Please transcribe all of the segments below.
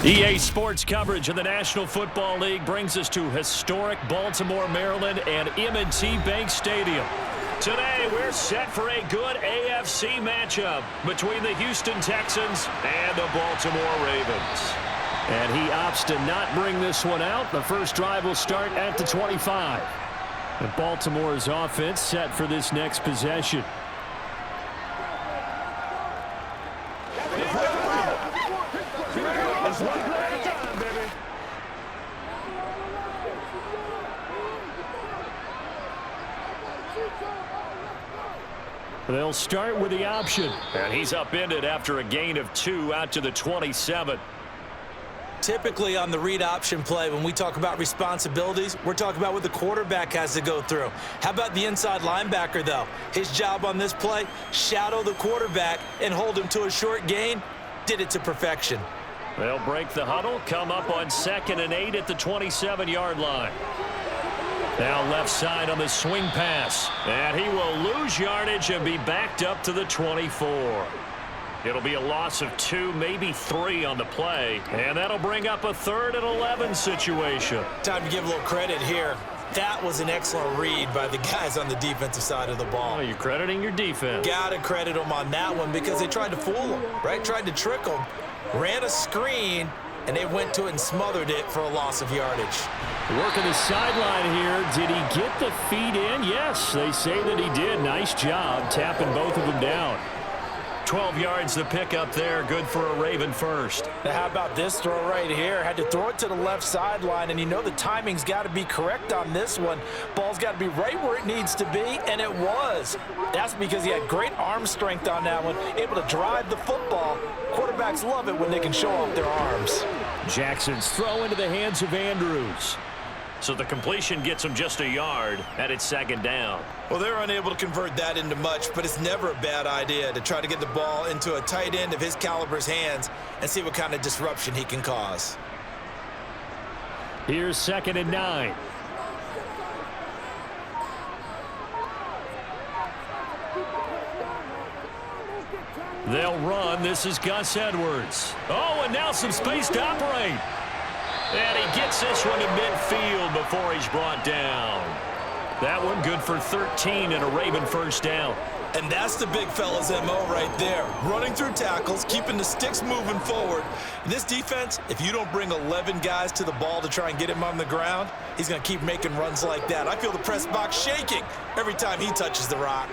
EA Sports coverage of the National Football League brings us to historic Baltimore, Maryland and M&T Bank Stadium. Today, we're set for a good AFC matchup between the Houston Texans and the Baltimore Ravens. And he opts to not bring this one out. The first drive will start at the 25. And Baltimore's offense set for this next possession. They'll start with the option. And he's upended after a gain of 2 out to the 27. Typically on the read option play, when we talk about responsibilities, we're talking about what the quarterback has to go through. How about the inside linebacker, though? His job on this play, shadow the quarterback and hold him to a short gain. Did it to perfection. They'll break the huddle, come up on 2nd and 8 at the 27-yard line. Now left side on the swing pass. And he will lose yardage and be backed up to the 24. It'll be a loss of 2, maybe 3 on the play. And that'll bring up a 3rd and 11 situation. Time to give a little credit here. That was an excellent read by the guys on the defensive side of the ball. Oh, you're crediting your defense. Got to credit them on that one because they tried to fool him, right? Tried to trick him. Ran a screen, and they went to it and smothered it for a loss of yardage. Working the sideline here. Did he get the feet in? Yes, they say that he did. Nice job tapping both of them down. 12 yards the pickup there. Good for a Raven first. Now how about this throw right here? Had to throw it to the left sideline, and you know the timing's got to be correct on this one. Ball's got to be right where it needs to be, and it was. That's because he had great arm strength on that one, able to drive the football. Quarterbacks love it when they can show off their arms. Jackson's throw into the hands of Andrews. So the completion gets him just a yard, and it's 2nd down. Well, they're unable to convert that into much, but it's never a bad idea to try to get the ball into a tight end of his caliber's hands and see what kind of disruption he can cause. Here's 2nd and 9. They'll run. This is Gus Edwards. Oh, and now some space to operate. And he gets this one to midfield before he's brought down. That one good for 13 and a Raven first down. And that's the big fella's MO right there. Running through tackles, keeping the sticks moving forward. In this defense, if you don't bring 11 guys to the ball to try and get him on the ground, he's going to keep making runs like that. I feel the press box shaking every time he touches the rock.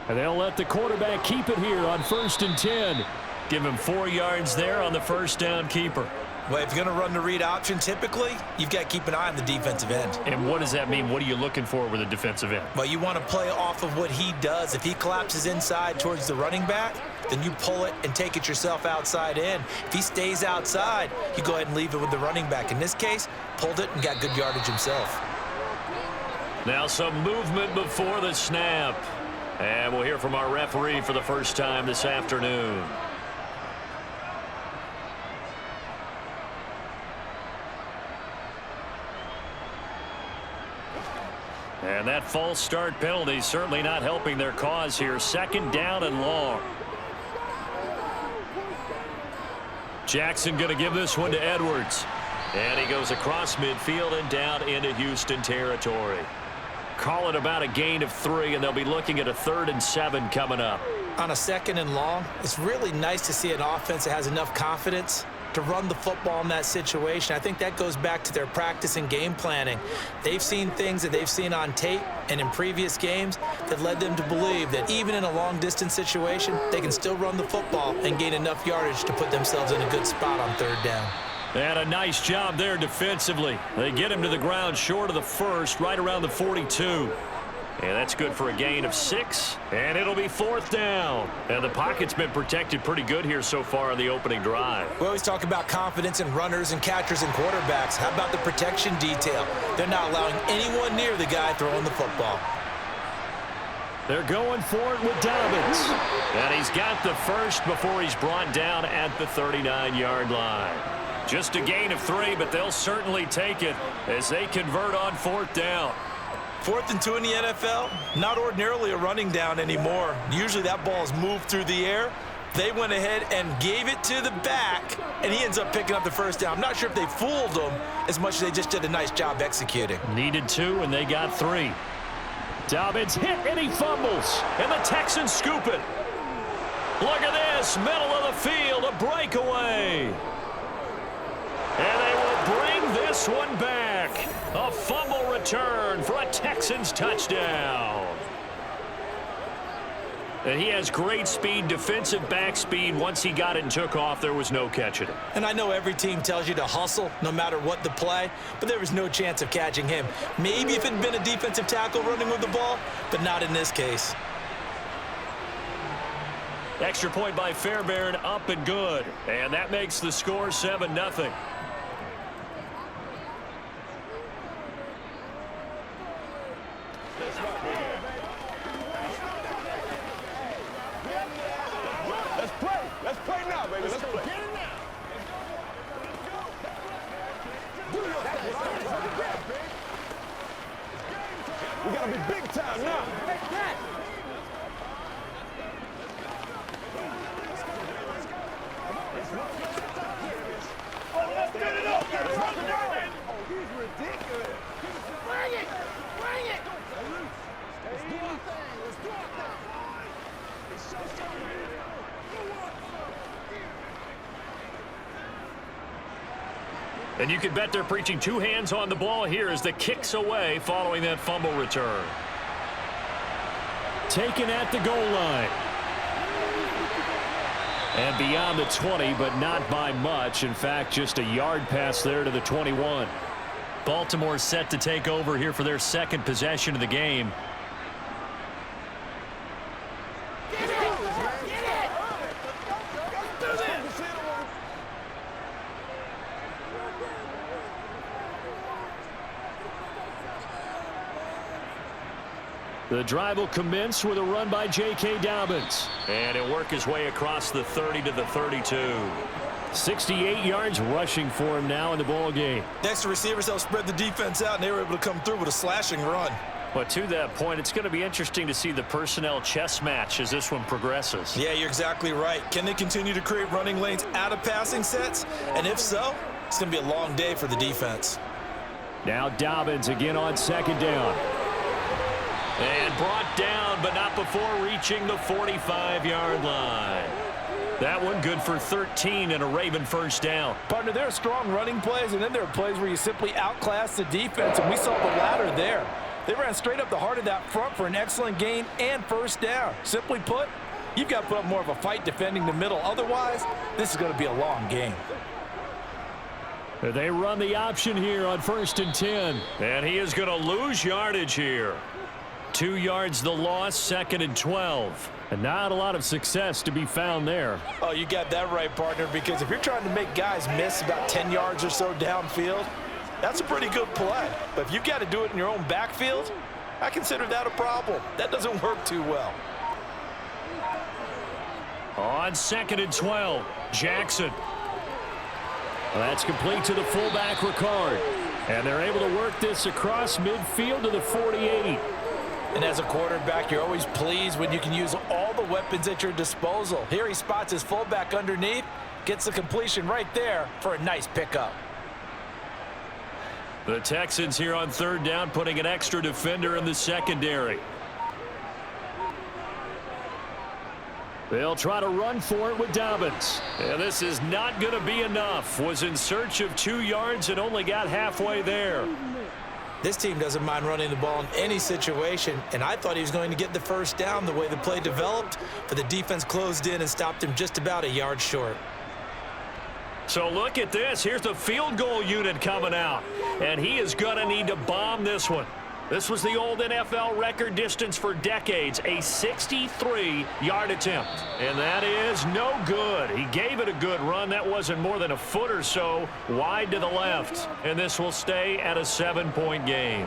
And they'll let the quarterback keep it here on 1st and 10. Give him 4 yards there on the first down keeper. Well, if you're going to run the read option, typically, you've got to keep an eye on the defensive end. And what does that mean? What are you looking for with a defensive end? Well, you want to play off of what he does. If he collapses inside towards the running back, then you pull it and take it yourself outside in. If he stays outside, you go ahead and leave it with the running back. In this case, pulled it and got good yardage himself. Now some movement before the snap. And we'll hear from our referee for the first time this afternoon. And that false start penalty certainly not helping their cause here. 2nd down and long. Jackson going to give this one to Edwards. And he goes across midfield and down into Houston territory. Call it about a gain of 3, and they'll be looking at a 3rd and 7 coming up. On a 2nd and long, it's really nice to see an offense that has enough confidence to run the football in that situation. I think that goes back to their practice and game planning. They've seen things that they've seen on tape and in previous games that led them to believe that even in a long-distance situation, they can still run the football and gain enough yardage to put themselves in a good spot on 3rd down. And a nice job there defensively. They get him to the ground short of the 1st, right around the 42. And that's good for a gain of 6. And it'll be 4th down. And the pocket's been protected pretty good here so far on the opening drive. We always talk about confidence in runners and catchers and quarterbacks. How about the protection detail? They're not allowing anyone near the guy throwing the football. They're going for it with Dobbins. And he's got the first before he's brought down at the 39-yard line. Just a gain of 3, but they'll certainly take it as they convert on 4th down. 4th and 2 in the NFL, not ordinarily a running down anymore. Usually that ball is moved through the air. They went ahead and gave it to the back, and he ends up picking up the first down. I'm not sure if they fooled him as much as they just did a nice job executing. Needed 2, and they got 3. Dobbins hit, and he fumbles, and the Texans scoop it. Look at this, middle of the field, a breakaway. And they will bring this one back. A fumble return for a Texans touchdown. And he has great speed, defensive back speed. Once he got it and took off, there was no catching it. And I know every team tells you to hustle no matter what the play, but there was no chance of catching him. Maybe if it had been a defensive tackle running with the ball, but not in this case. Extra point by Fairbairn, up and good. And that makes the score 7-0. Let's play now, baby. Let's play. We gotta be big time now. Oh, let's get it up. Oh, he's ridiculous. Bring it. Bring it. Let's do our thing. Let's do our thing. It's showtime. And you can bet they're preaching 2 hands on the ball here as the kick's away following that fumble return. Taken at the goal line. And beyond the 20, but not by much. In fact, just a yard pass there to the 21. Baltimore set to take over here for their second possession of the game. The drive will commence with a run by J.K. Dobbins. And he'll work his way across the 30 to the 32. 68 yards rushing for him now in the ball game. Next to receivers, they'll spread the defense out, and they were able to come through with a slashing run. But to that point, it's going to be interesting to see the personnel chess match as this one progresses. Yeah, you're exactly right. Can they continue to create running lanes out of passing sets? And if so, it's going to be a long day for the defense. Now Dobbins again on second down. And brought down, but not before reaching the 45-yard line. That one good for 13 and a Raven first down. Partner, there are strong running plays, and then there are plays where you simply outclass the defense, and we saw the latter there. They ran straight up the heart of that front for an excellent gain and first down. Simply put, you've got to put up more of a fight defending the middle. Otherwise, this is going to be a long game. They run the option here on 1st and 10. And he is going to lose yardage here. 2 yards the loss, 2nd and 12. And not a lot of success to be found there. Oh, you got that right, partner, because if you're trying to make guys miss about 10 yards or so downfield, that's a pretty good play. But if you've got to do it in your own backfield, I consider that a problem. That doesn't work too well. On 2nd and 12, Jackson. That's complete to the fullback, Ricard. And they're able to work this across midfield to the 48. And as a quarterback, you're always pleased when you can use all the weapons at your disposal. Here he spots his fullback underneath, gets the completion right there for a nice pickup. The Texans here on 3rd down, putting an extra defender in the secondary. They'll try to run for it with Dobbins. And this is not going to be enough. Was in search of 2 yards and only got halfway there. This team doesn't mind running the ball in any situation, and I thought he was going to get the first down the way the play developed, but the defense closed in and stopped him just about a yard short. So look at this. Here's the field goal unit coming out, and he is going to need to bomb this one. This was the old NFL record distance for decades, a 63-yard attempt. And that is no good. He gave it a good run. That wasn't more than a foot or so wide to the left. And this will stay at a 7-point game.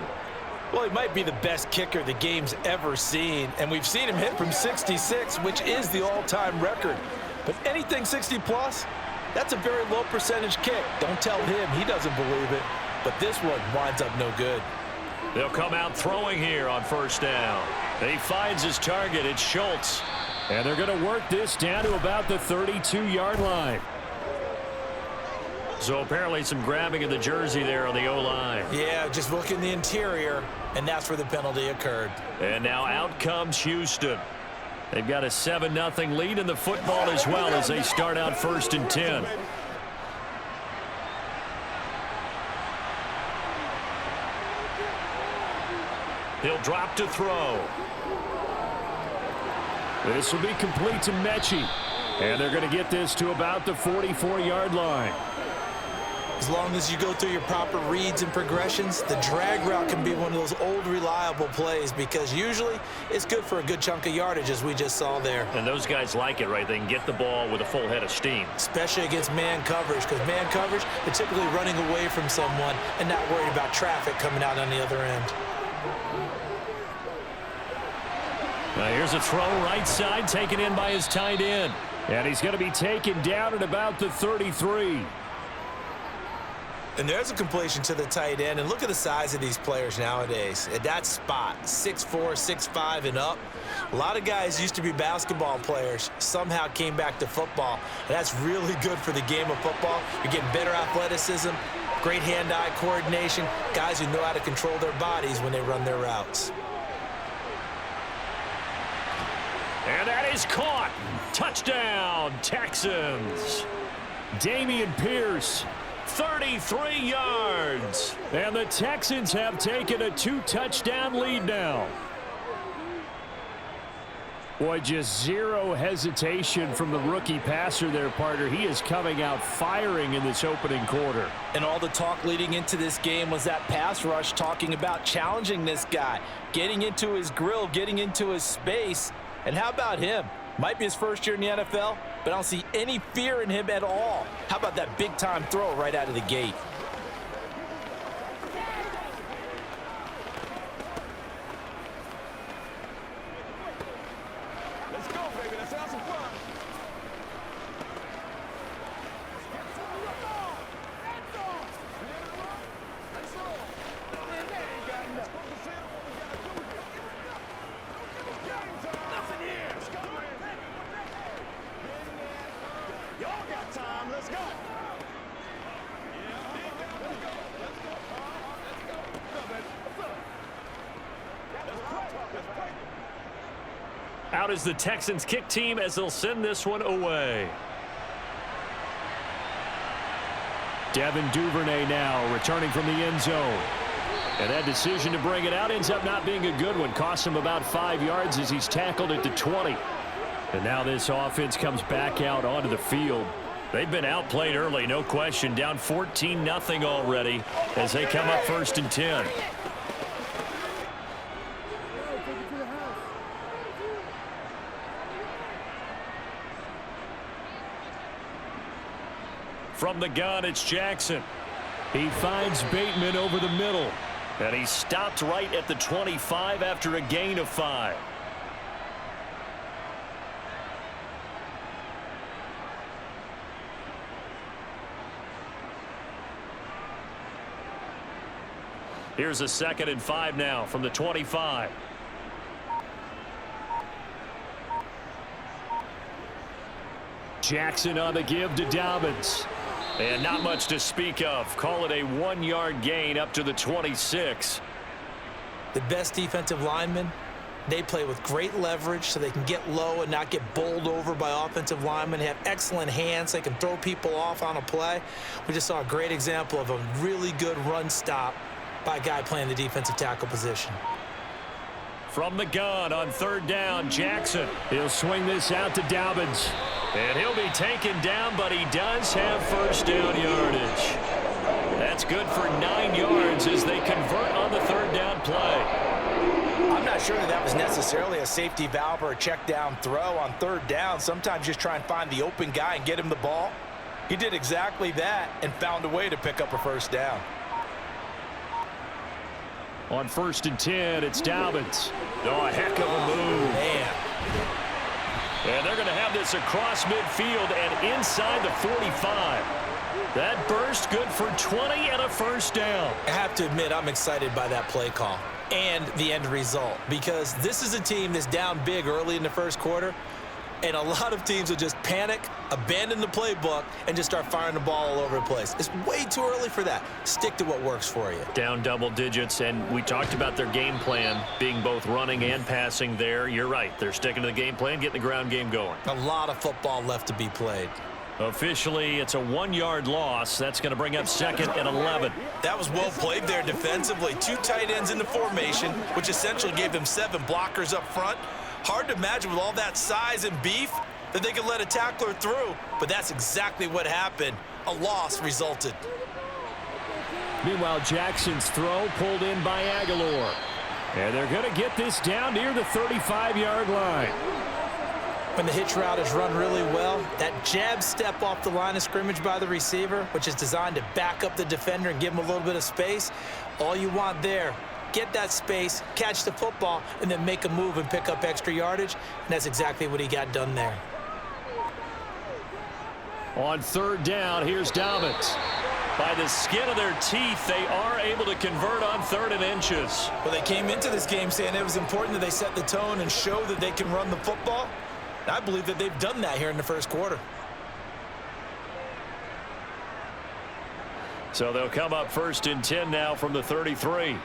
Well, he might be the best kicker the game's ever seen, and we've seen him hit from 66, which is the all-time record. But anything 60-plus, that's a very low percentage kick. Don't tell him he doesn't believe it. But this one winds up no good. They'll come out throwing here on 1st down. He finds his target. It's Schultz. And they're going to work this down to about the 32-yard line. So apparently some grabbing of the jersey there on the O-line. Yeah, just look in the interior, and that's where the penalty occurred. And now out comes Houston. They've got a 7-0 lead in the football as well as they start out 1st and 10. He'll drop to throw. This will be complete to Mechie. And they're going to get this to about the 44-yard line. As long as you go through your proper reads and progressions, the drag route can be one of those old reliable plays because usually it's good for a good chunk of yardage as we just saw there. And those guys like it, right? They can get the ball with a full head of steam. Especially against man coverage because man coverage, they're typically running away from someone and not worried about traffic coming out on the other end. Now here's a throw right side taken in by his tight end. And he's going to be taken down at about the 33. And there's a completion to the tight end. And look at the size of these players nowadays. At that spot, 6'4", 6'5", and up. A lot of guys used to be basketball players, somehow came back to football. And that's really good for the game of football. You're getting better athleticism, great hand-eye coordination, guys who know how to control their bodies when they run their routes. And that is caught. Touchdown, Texans. Dameon Pierce, 33 yards. And the Texans have taken a 2-touchdown lead now. Boy, just zero hesitation from the rookie passer there, partner. He is coming out firing in this opening quarter. And all the talk leading into this game was that pass rush talking about challenging this guy, getting into his grill, getting into his space. And how about him? Might be his first year in the NFL, but I don't see any fear in him at all. How about that big-time throw right out of the gate? Let's go, baby. Let's have some fun. Out is the Texans kick team as they'll send this one away. Devin Duvernay now returning from the end zone. And that decision to bring it out ends up not being a good one. Costs him about 5 yards as he's tackled at the 20. And now this offense comes back out onto the field. They've been outplayed early, no question. Down 14-0 already as they come up 1st and 10. From the gun, it's Jackson. He finds Bateman over the middle. And he stopped right at the 25 after a gain of 5. Here's a 2nd and 5 now from the 25. Jackson on the give to Dobbins. And not much to speak of. Call it a 1-yard gain up to the 26. The best defensive linemen, they play with great leverage so they can get low and not get bowled over by offensive linemen. They have excellent hands. They can throw people off on a play. We just saw a great example of a really good run stop by a guy playing the defensive tackle position. From the gun on 3rd down, Jackson. He'll swing this out to Dobbins. And he'll be taken down, but he does have 1st down yardage. That's good for 9 yards as they convert on the 3rd down play. I'm not sure that was necessarily a safety valve or a check down throw on 3rd down. Sometimes just try and find the open guy and get him the ball. He did exactly that and found a way to pick up a 1st down. On 1st and 10, it's Dobbins. Oh, a heck of a move. Man. And they're going to have this across midfield and inside the 45. That burst good for 20 and a 1st down. I have to admit, I'm excited by that play call and the end result because this is a team that's down big early in the 1st quarter. And a lot of teams will just panic, abandon the playbook, and just start firing the ball all over the place. It's way too early for that. Stick to what works for you. Down double digits, and we talked about their game plan being both running and passing there. You're right. They're sticking to the game plan, getting the ground game going. A lot of football left to be played. Officially, it's a 1-yard loss. That's going to bring up 2nd and 11. That was well played there defensively. 2 tight ends in the formation, which essentially gave them 7 blockers up front. Hard to imagine with all that size and beef that they could let a tackler through, but that's exactly what happened. A loss resulted. Meanwhile, Jackson's throw pulled in by Aguilar. And they're going to get this down near the 35-yard line. When the hitch route is run really well, that jab step off the line of scrimmage by the receiver, which is designed to back up the defender and give him a little bit of space, all you want there, get that space, catch the football, and then make a move and pick up extra yardage, and that's exactly what he got done there. On 3rd down, here's Dobbins. By the skin of their teeth, they are able to convert on 3rd and inches. Well, they came into this game saying it was important that they set the tone and show that they can run the football. I believe that they've done that here in the first quarter. So they'll come up 1st and 10 now from the 33.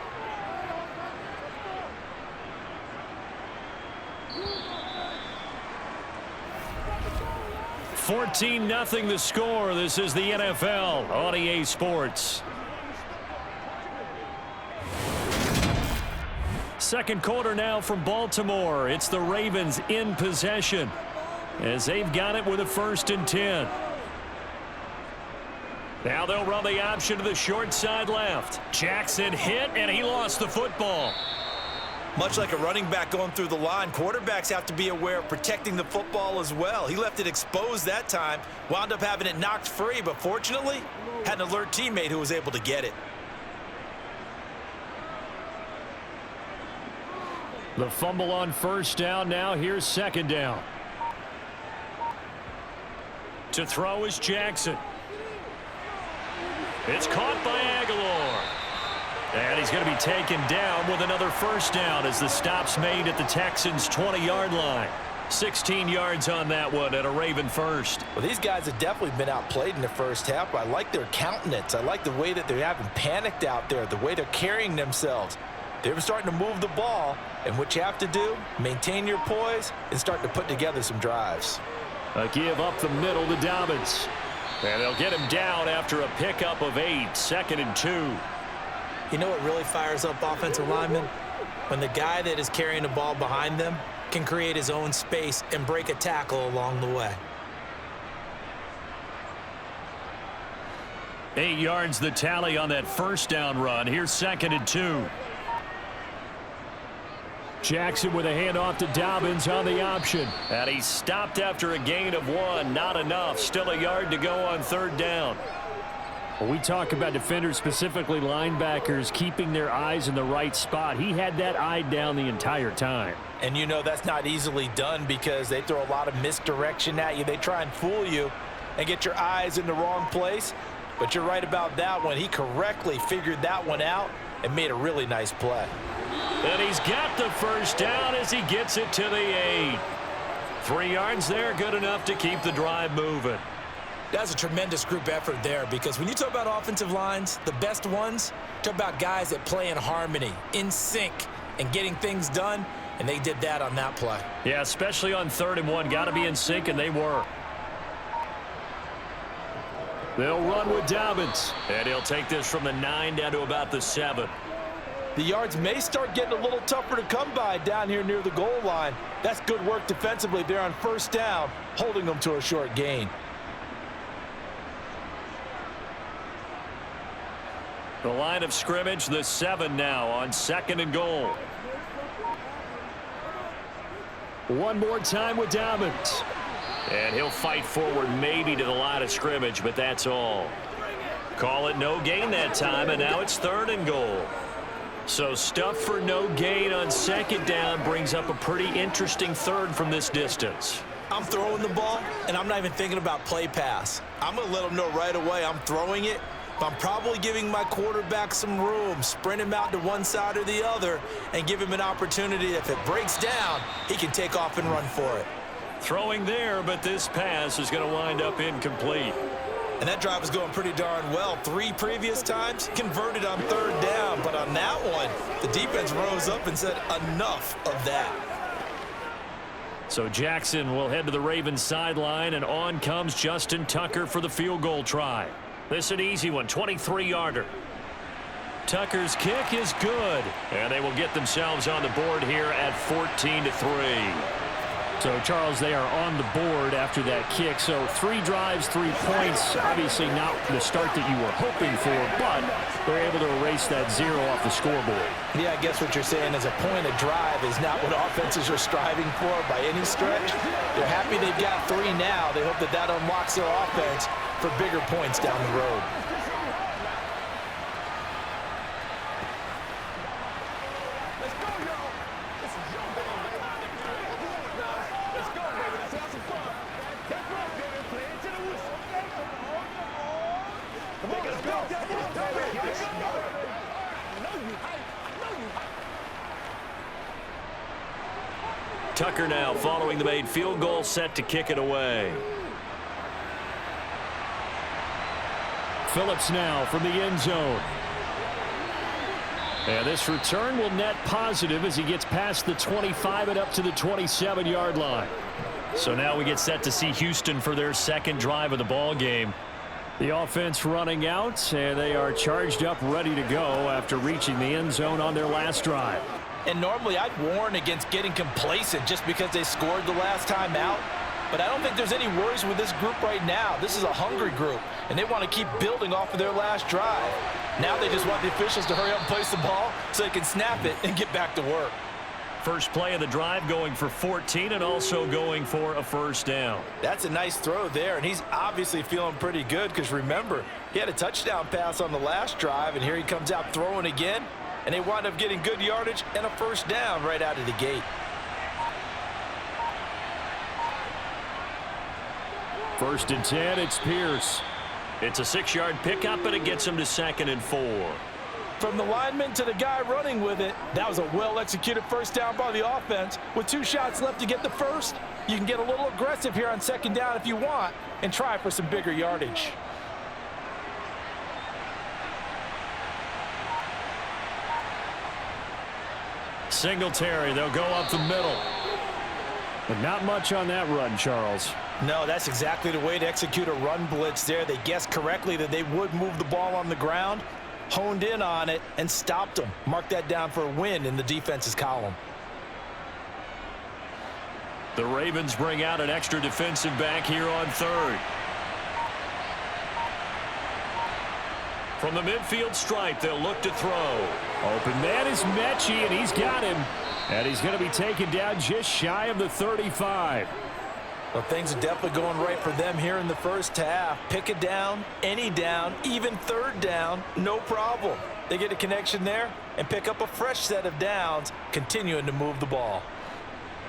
$14-0 the score. This is the NFL on EA Sports. Second quarter now from Baltimore. It's the Ravens in possession as they've got it with a 1st and 10. Now they'll run the option to the short side left. Jackson hit, and he lost the football. Much like a running back going through the line, quarterbacks have to be aware of protecting the football as well. He left it exposed that time, wound up having it knocked free, but fortunately, had an alert teammate who was able to get it. The fumble on 1st down. Now here's 2nd down. To throw is Jackson. It's caught by Aguilar. And he's going to be taken down with another 1st down as the stop's made at the Texans' 20-yard line. 16 yards on that one and a Raven first. Well, these guys have definitely been outplayed in the first half. I like their countenance. I like the way that they haven't panicked out there, the way they're carrying themselves. They're starting to move the ball, and what you have to do, maintain your poise and start to put together some drives. A give up the middle to Dobbins. And they'll get him down after a pickup of 8, 2nd and 2. You know what really fires up offensive linemen? When the guy that is carrying the ball behind them can create his own space and break a tackle along the way. 8 yards the tally on that 1st down run. Here's 2nd and 2. Jackson with a handoff to Dobbins on the option. And he stopped after a gain of 1. Not enough. Still a yard to go on 3rd down. When we talk about defenders, specifically linebackers, keeping their eyes in the right spot, he had that eye down the entire time. And you know that's not easily done because they throw a lot of misdirection at you. They try and fool you and get your eyes in the wrong place. But you're right about that one. He correctly figured that one out and made a really nice play. And he's got the 1st down as he gets it to the 8. 3 yards there, good enough to keep the drive moving. That's a tremendous group effort there because when you talk about offensive lines, the best ones, talk about guys that play in harmony, in sync, and getting things done, and they did that on that play. Yeah, especially on 3rd and 1. Got to be in sync, and they were. They'll run with Dobbins, and he'll take this from the 9 down to about the 7. The yards may start getting a little tougher to come by down here near the goal line. That's good work defensively there on 1st down, holding them to a short gain. The line of scrimmage, the 7 now on 2nd and goal. One more time with Dobbins. And he'll fight forward maybe to the line of scrimmage, but that's all. Call it no gain that time, and now it's 3rd and goal. So stuff for no gain on 2nd down brings up a pretty interesting 3rd from this distance. I'm throwing the ball, and I'm not even thinking about play pass. I'm going to let them know right away I'm throwing it, but I'm probably giving my quarterback some room, sprint him out to one side or the other, and give him an opportunity. If it breaks down, he can take off and run for it. Throwing there, but this pass is going to wind up incomplete. And that drive was going pretty darn well. 3 previous times, converted on 3rd down. But on that one, the defense rose up and said, enough of that. So Jackson will head to the Ravens sideline, and on comes Justin Tucker for the field goal try. This is an easy one, 23-yarder. Tucker's kick is good, and they will get themselves on the board here at 14-3. So, Charles, they are on the board after that kick. So 3 drives, 3 points. Obviously not the start that you were hoping for, but they're able to erase that 0 off the scoreboard. Yeah, I guess what you're saying is a point a drive is not what offenses are striving for by any stretch. They're happy they've got 3 now. They hope that that unlocks their offense for bigger points down the road. Tucker now following the made field goal, set to kick it away. Phillips now from the end zone. And this return will net positive as he gets past the 25 and up to the 27-yard line. So now we get set to see Houston for their second drive of the ball game. The offense running out, and they are charged up, ready to go after reaching the end zone on their last drive. And normally I'd warn against getting complacent just because they scored the last time out. But I don't think there's any worries with this group right now. This is a hungry group, and they want to keep building off of their last drive. Now they just want the officials to hurry up and place the ball so they can snap it and get back to work. First play of the drive going for 14 and also going for a first down. That's a nice throw there, and he's obviously feeling pretty good because, remember, he had a touchdown pass on the last drive, and here he comes out throwing again, and they wind up getting good yardage and a first down right out of the gate. First and 10, it's Pierce. It's a 6-yard pickup, but it gets him to 2nd and 4. From the lineman to the guy running with it, that was a well-executed first down by the offense. With 2 shots left to get the first, you can get a little aggressive here on 2nd down if you want and try for some bigger yardage. Singletary, they'll go up the middle. But not much on that run, Charles. No, that's exactly the way to execute a run blitz there. They guessed correctly that they would move the ball on the ground, honed in on it, and stopped them. Mark that down for a win in the defense's column. The Ravens bring out an extra defensive back here on 3rd. From the midfield stripe, they'll look to throw. Open man is Mechie, and he's got him. And he's going to be taken down just shy of the 35. Well, things are definitely going right for them here in the first half. Pick a down, any down, even 3rd down, no problem. They get a connection there and pick up a fresh set of downs, continuing to move the ball.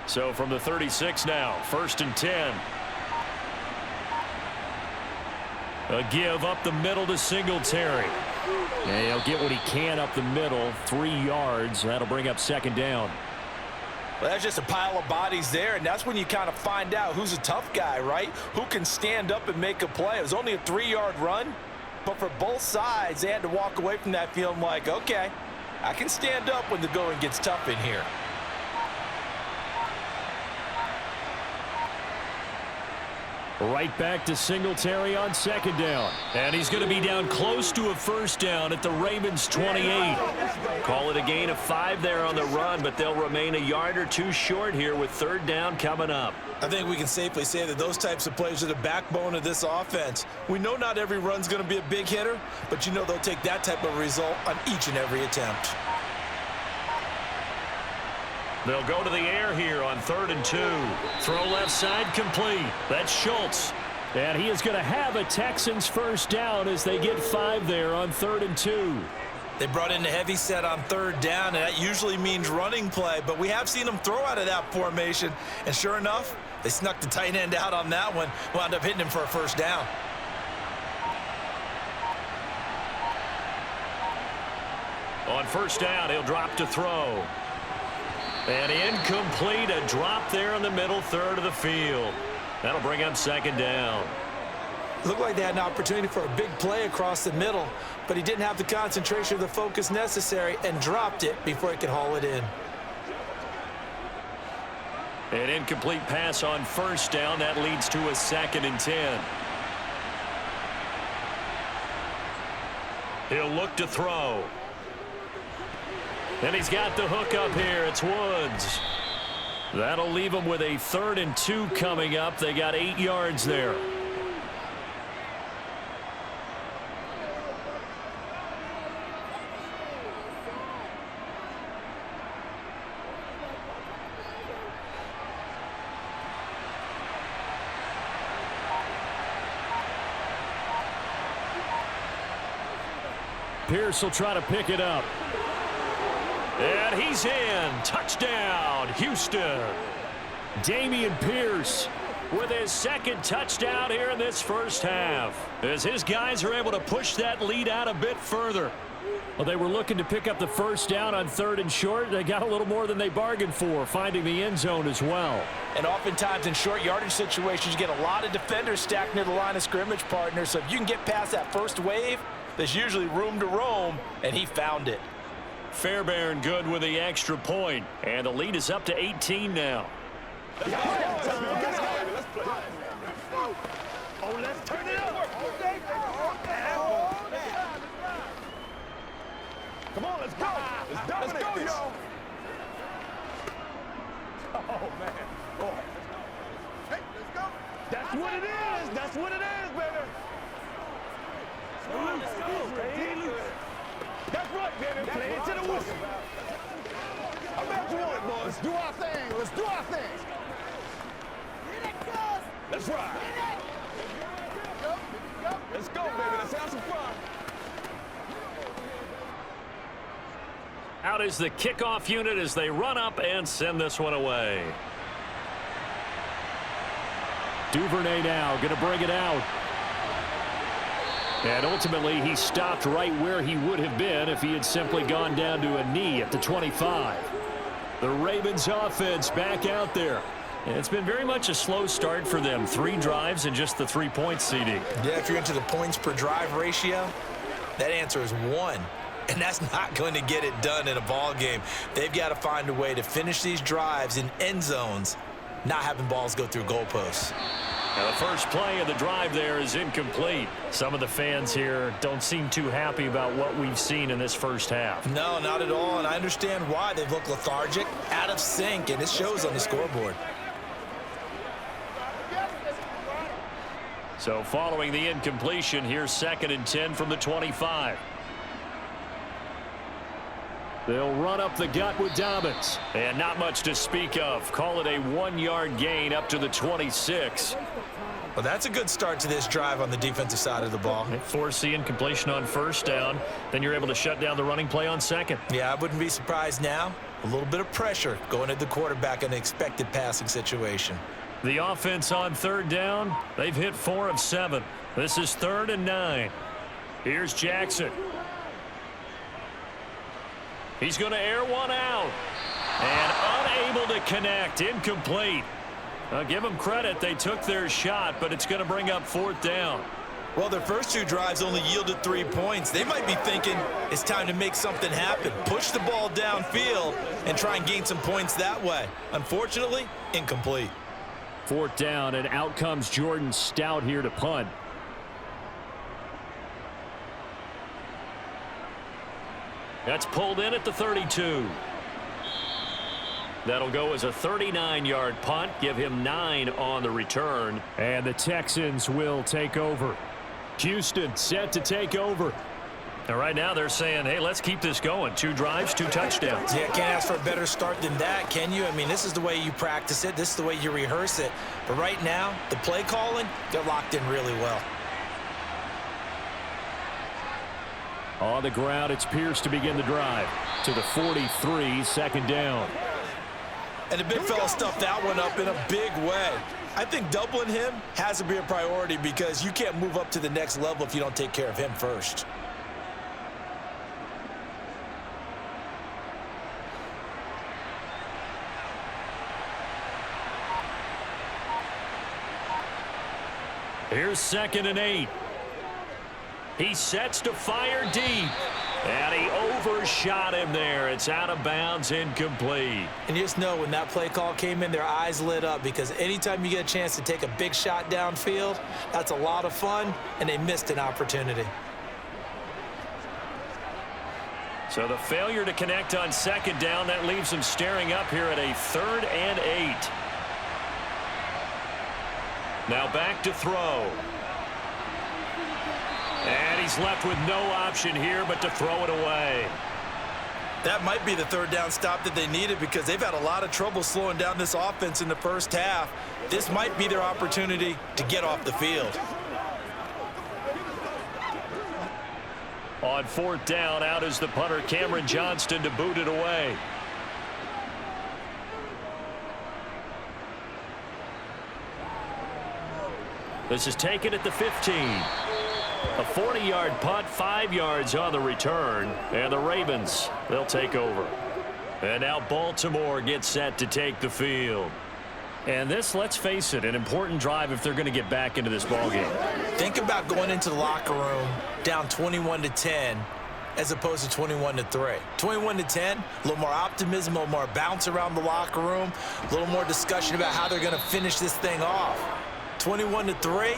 So from the 36 now, 1st and 10. A give up the middle to Singletary. And he'll get what he can up the middle, 3 yards. That'll bring up 2nd down. Well, that's just a pile of bodies there, and that's when you kind of find out who's a tough guy, right? Who can stand up and make a play. It was only a 3-yard run, but for both sides, they had to walk away from that feeling like, okay, I can stand up when the going gets tough in here. Right back to Singletary on 2nd down. And he's going to be down close to a first down at the Ravens 28. Call it a gain of 5 there on the run, but they'll remain a yard or 2 short here with 3rd down coming up. I think we can safely say that those types of plays are the backbone of this offense. We know not every run's going to be a big hitter, but you know they'll take that type of result on each and every attempt. They'll go to the air here on 3rd and 2. Throw left side complete. That's Schultz. And he is going to have a Texans first down as they get 5 there on 3rd and 2. They brought in a heavy set on 3rd down, and that usually means running play, but we have seen them throw out of that formation, and sure enough, they snuck the tight end out on that one, wound up hitting him for a first down. On 1st down, he'll drop to throw. And incomplete, a drop there in the middle third of the field. That'll bring up second down. Looked like they had an opportunity for a big play across the middle, but he didn't have the concentration or the focus necessary and dropped it before he could haul it in. An incomplete pass on first down. That leads to a 2nd and 10. He'll look to throw. And he's got the hook up here. It's Woods. That'll leave him with a 3rd and 2 coming up. They got 8 yards there. Pierce will try to pick it up. And he's in. Touchdown, Houston. Dameon Pierce with his 2nd touchdown here in this first half, as his guys are able to push that lead out a bit further. Well, they were looking to pick up the first down on 3rd and short. They got a little more than they bargained for, finding the end zone as well. And oftentimes in short yardage situations, you get a lot of defenders stacked near the line of scrimmage, partner. So if you can get past that first wave, there's usually room to roam, and he found it. Fairbairn good with the extra point, and the lead is up to 18 now. Oh, let's turn it up. Come on, let's go. Let's go, y'all. Oh, man. Boy. Hey, let's go. That's what it is. That's what it is, baby. Let's go. Stay loose. That's right, baby. Play it to the whistle. I bet you want it, boys. Let's do our thing. Let's do our thing. Let's ride. Let's go, baby. Let's have some fun. Out is the kickoff unit as they run up and send this one away. Duvernay now going to bring it out. And ultimately, he stopped right where he would have been if he had simply gone down to a knee at the 25. The Ravens offense back out there. And it's been very much a slow start for them. 3 drives and just the 3-point seeding. Yeah, if you're into the points per drive ratio, that answer is 1. And that's not going to get it done in a ball game. They've got to find a way to finish these drives in end zones, not having balls go through goalposts. Now the first play of the drive there is incomplete. Some of the fans here don't seem too happy about what we've seen in this first half. No, not at all, and I understand why. They've looked lethargic, out of sync, and it shows on the scoreboard. So following the incompletion, here's 2nd and 10 from the 25. They'll run up the gut with Dobbins. And not much to speak of. Call it a 1-yard gain up to the 26. Well, that's a good start to this drive on the defensive side of the ball. Force the incompletion on first down. Then you're able to shut down the running play on 2nd. Yeah, I wouldn't be surprised now. A little bit of pressure going at the quarterback in an expected passing situation. The offense on 3rd down, they've hit 4 of 7. This is 3rd and 9. Here's Jackson. He's going to air one out. And unable to connect. Incomplete. I'll give them credit. They took their shot, but it's going to bring up 4th down. Well, their first 2 drives only yielded 3 points. They might be thinking it's time to make something happen. Push the ball downfield and try and gain some points that way. Unfortunately, incomplete. 4th down, and out comes Jordan Stout here to punt. That's pulled in at the 32. That'll go as a 39-yard punt. Give him 9 on the return. And the Texans will take over. Houston set to take over. And right now they're saying, hey, let's keep this going. 2 drives, 2 touchdowns. Yeah, can't ask for a better start than that, can you? I mean, this is the way you practice it. This is the way you rehearse it. But right now, the play calling, they're locked in really well. On the ground, it's Pierce to begin the drive. To the 43, 2nd down. And the big fella stuffed that one up in a big way. I think doubling him has to be a priority because you can't move up to the next level if you don't take care of him first. Here's 2nd and 8. He sets to fire deep. And he overshot him there. It's out of bounds, incomplete. And you just know when that play call came in, their eyes lit up, because anytime you get a chance to take a big shot downfield, that's a lot of fun, and they missed an opportunity. So the failure to connect on 2nd down, that leaves them staring up here at a 3rd and 8. Now back to throw. And he's left with no option here but to throw it away. That might be the 3rd down stop that they needed, because they've had a lot of trouble slowing down this offense in the first half. This might be their opportunity to get off the field. On 4th down, out is the punter, Cameron Johnston, to boot it away. This is taken at the 15. A 40-yard punt, 5 yards on the return. And the Ravens, they'll take over. And now Baltimore gets set to take the field. And this, let's face it, an important drive if they're going to get back into this ballgame. Think about going into the locker room down 21-10 as opposed to 21-3. 21-10, a little more optimism, a little more bounce around the locker room, a little more discussion about how they're going to finish this thing off. 21-3, I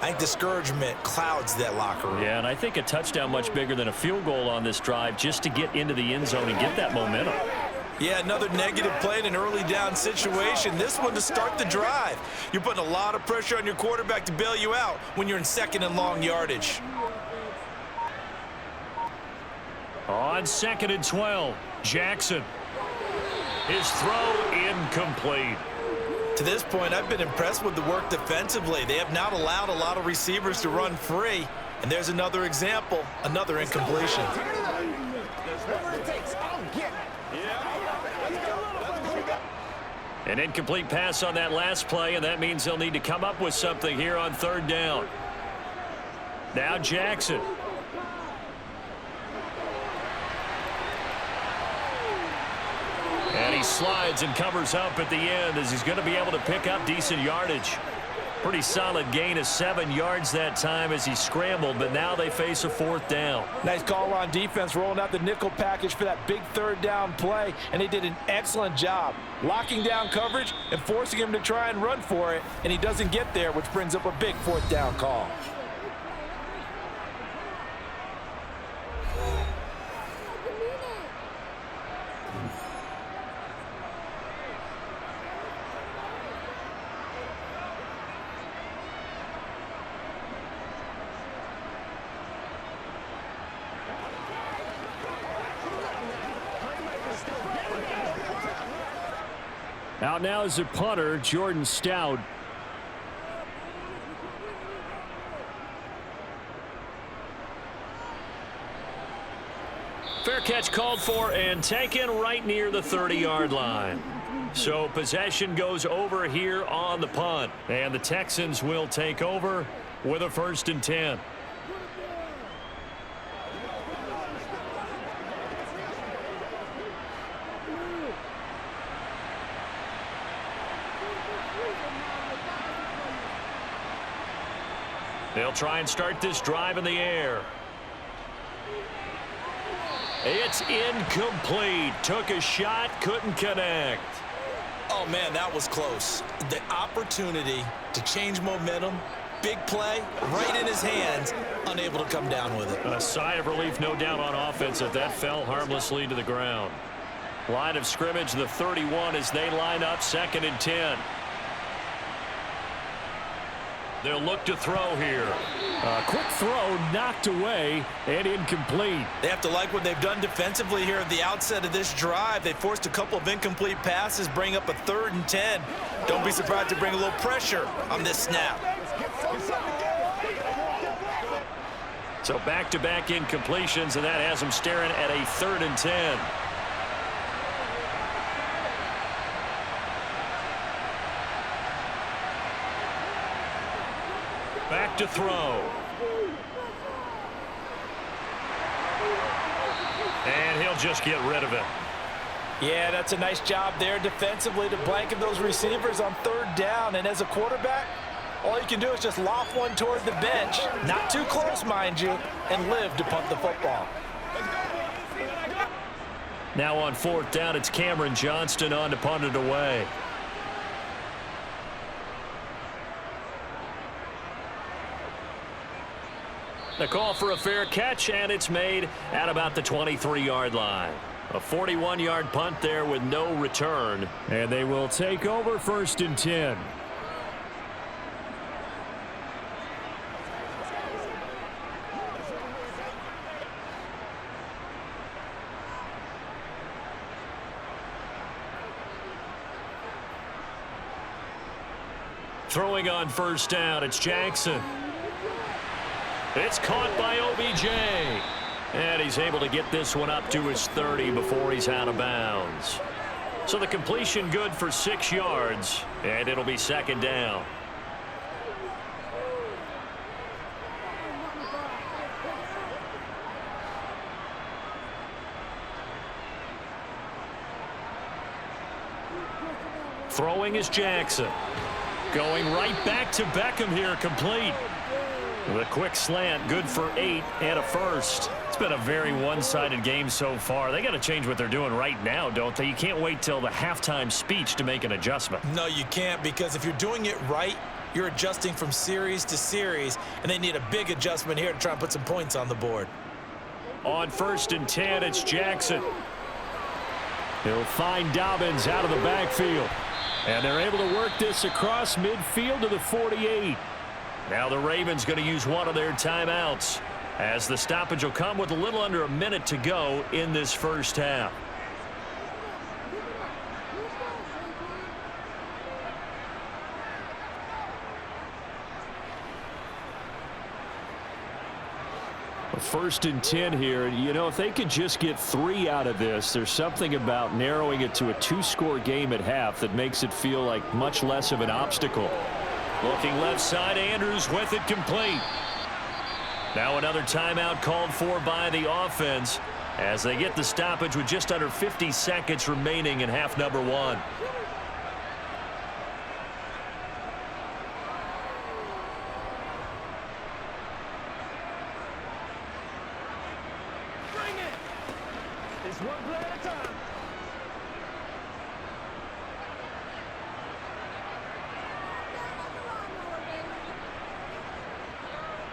think discouragement clouds that locker room. Yeah, and I think a touchdown much bigger than a field goal on this drive just to get into the end zone and get that momentum. Yeah, another negative play in an early down situation. This one to start the drive. You're putting a lot of pressure on your quarterback to bail you out when you're in 2nd and long yardage. On 2nd and 12, Jackson. His throw incomplete. To this point, I've been impressed with the work defensively. They have not allowed a lot of receivers to run free. And there's another example, another incompletion. An incomplete pass on that last play, and that means they'll need to come up with something here on 3rd down. Now Jackson. And he slides and covers up at the end as he's going to be able to pick up decent yardage. Pretty solid gain of 7 yards that time as he scrambled, but now they face a 4th down. Nice call on defense, rolling out the nickel package for that big 3rd down play, and they did an excellent job locking down coverage and forcing him to try and run for it, and he doesn't get there, which brings up a big 4th down call. Out now is the punter, Jordan Stout. Fair catch called for and taken right near the 30-yard line. So possession goes over here on the punt. And the Texans will take over with a 1st and 10. They'll try and start this drive in the air. It's incomplete. Took a shot, couldn't connect. Oh, man, that was close. The opportunity to change momentum, big play, right in his hands, unable to come down with it. A sigh of relief, no doubt, on offense if that fell harmlessly to the ground. Line of scrimmage, the 31 as they line up, 2nd and 10. They'll look to throw here. A quick throw knocked away and incomplete. They have to like what they've done defensively here at the outset of this drive. They forced a couple of incomplete passes, bring up a 3rd and 10. Don't be surprised to bring a little pressure on this snap. So back-to-back incompletions, and that has them staring at a 3rd and 10. Back to throw. And he'll just get rid of it. Yeah, that's a nice job there defensively to blanket those receivers on 3rd down. And as a quarterback, All you can do is just loft one toward the bench, not too close, mind you, and live to punt the football. Now on 4th down, it's Cameron Johnston on to punt it away. The call for a fair catch, and it's made at about the 23-yard line. A 41-yard punt there with no return. And they will take over 1st and 10. Throwing on 1st down, it's Jackson. It's caught by OBJ. And he's able to get this one up to his 30 before he's out of bounds. So the completion good for 6 yards, and it'll be 2nd down. Throwing is Jackson. Going right back to Beckham here, complete. The quick slant, good for 8 and a first. It's been a very one-sided game so far. They got to change what they're doing right now, don't they? You can't wait till the halftime speech to make an adjustment. No, you can't, because if you're doing it right, you're adjusting from series to series, and they need a big adjustment here to try and put some points on the board. On 1st and 10, it's Jackson. He'll find Dobbins out of the backfield. And they're able to work this across midfield to the 48. Now the Ravens going to use one of their timeouts, as the stoppage will come with a little under a minute to go in this first half. First and 10 here. You know, if they could just get 3 out of this, there's something about narrowing it to a 2-score game at half that makes it feel like much less of an obstacle. Looking left side, Andrews with it complete. Now another timeout called for by the offense as they get the stoppage with just under 50 seconds remaining in half number 1. It's one play at a time.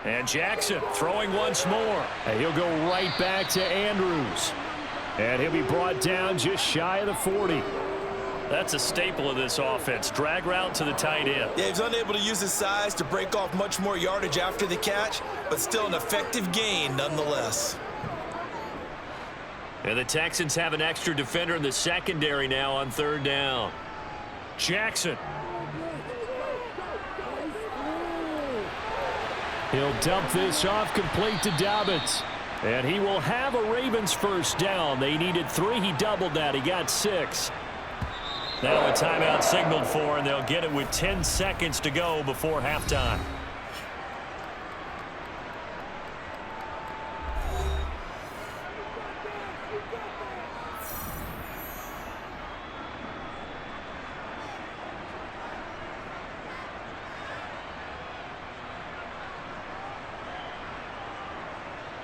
And Jackson throwing once more. And he'll go right back to Andrews. And he'll be brought down just shy of the 40. That's a staple of this offense. Drag route to the tight end. Yeah, he's unable to use his size to break off much more yardage after the catch, but still an effective gain nonetheless. And the Texans have an extra defender in the secondary now on 3rd down. Jackson. He'll dump this off complete to Dobbins. And he will have a Ravens first down. They needed 3. He doubled that. He got 6. Now a timeout signaled for, and they'll get it with 10 seconds to go before halftime.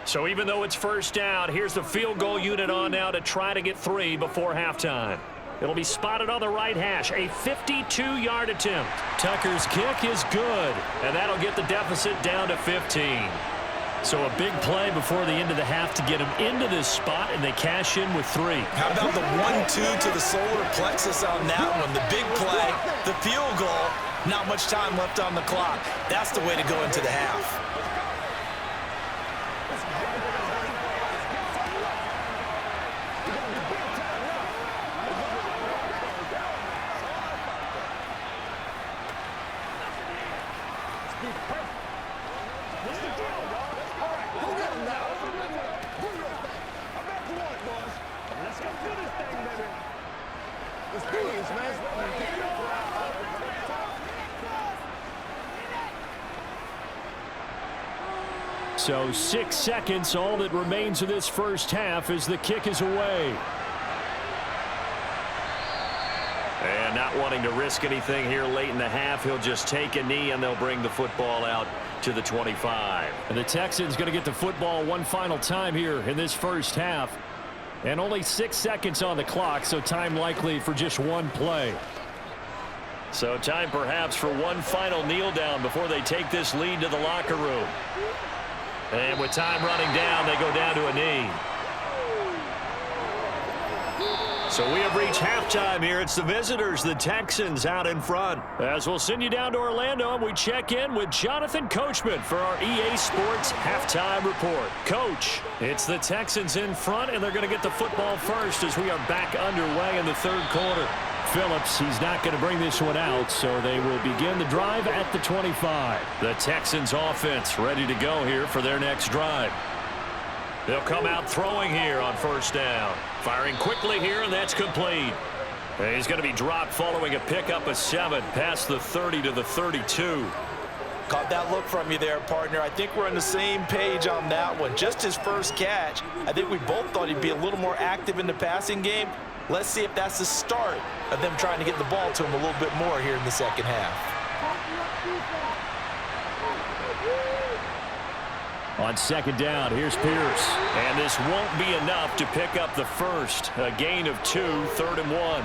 So even though it's first down, here's the field goal unit on now to try to get 3 before halftime. It'll be spotted on the right hash, a 52-yard attempt. Tucker's kick is good, and that'll get the deficit down to 15. So a big play before the end of the half to get them into this spot, and they cash in with 3. How about the 1-2 to the solar plexus on that one? The big play, the field goal, not much time left on the clock. That's the way to go into the half. So 6 seconds, all that remains of this first half as the kick is away. And now not wanting to risk anything here late in the half. He'll just take a knee, and they'll bring the football out to the 25. And the Texans going to get the football one final time here in this first half. And only 6 seconds on the clock, so time likely for just one play. So time perhaps for one final kneel down before they take this lead to the locker room. And with time running down, they go down to a knee. So we have reached halftime here. It's the visitors, the Texans, out in front. As we'll send you down to Orlando, and we check in with Jonathan Coachman for our EA Sports Halftime Report. Coach, it's the Texans in front, and they're going to get the football first as we are back underway in the third quarter. Phillips, he's not going to bring this one out, so they will begin the drive at the 25. The Texans offense ready to go here for their next drive. They'll come out throwing here on first down. Firing quickly here, and that's complete. And he's going to be dropped following a pickup of 7 past the 30 to the 32. Caught that look from you there, partner. I think we're on the same page on that one. Just his first catch. I think we both thought he'd be a little more active in the passing game. Let's see if that's the start of them trying to get the ball to him a little bit more here in the second half. On second down, here's Pierce. And this won't be enough to pick up the first. A gain of 2, 3rd and 1.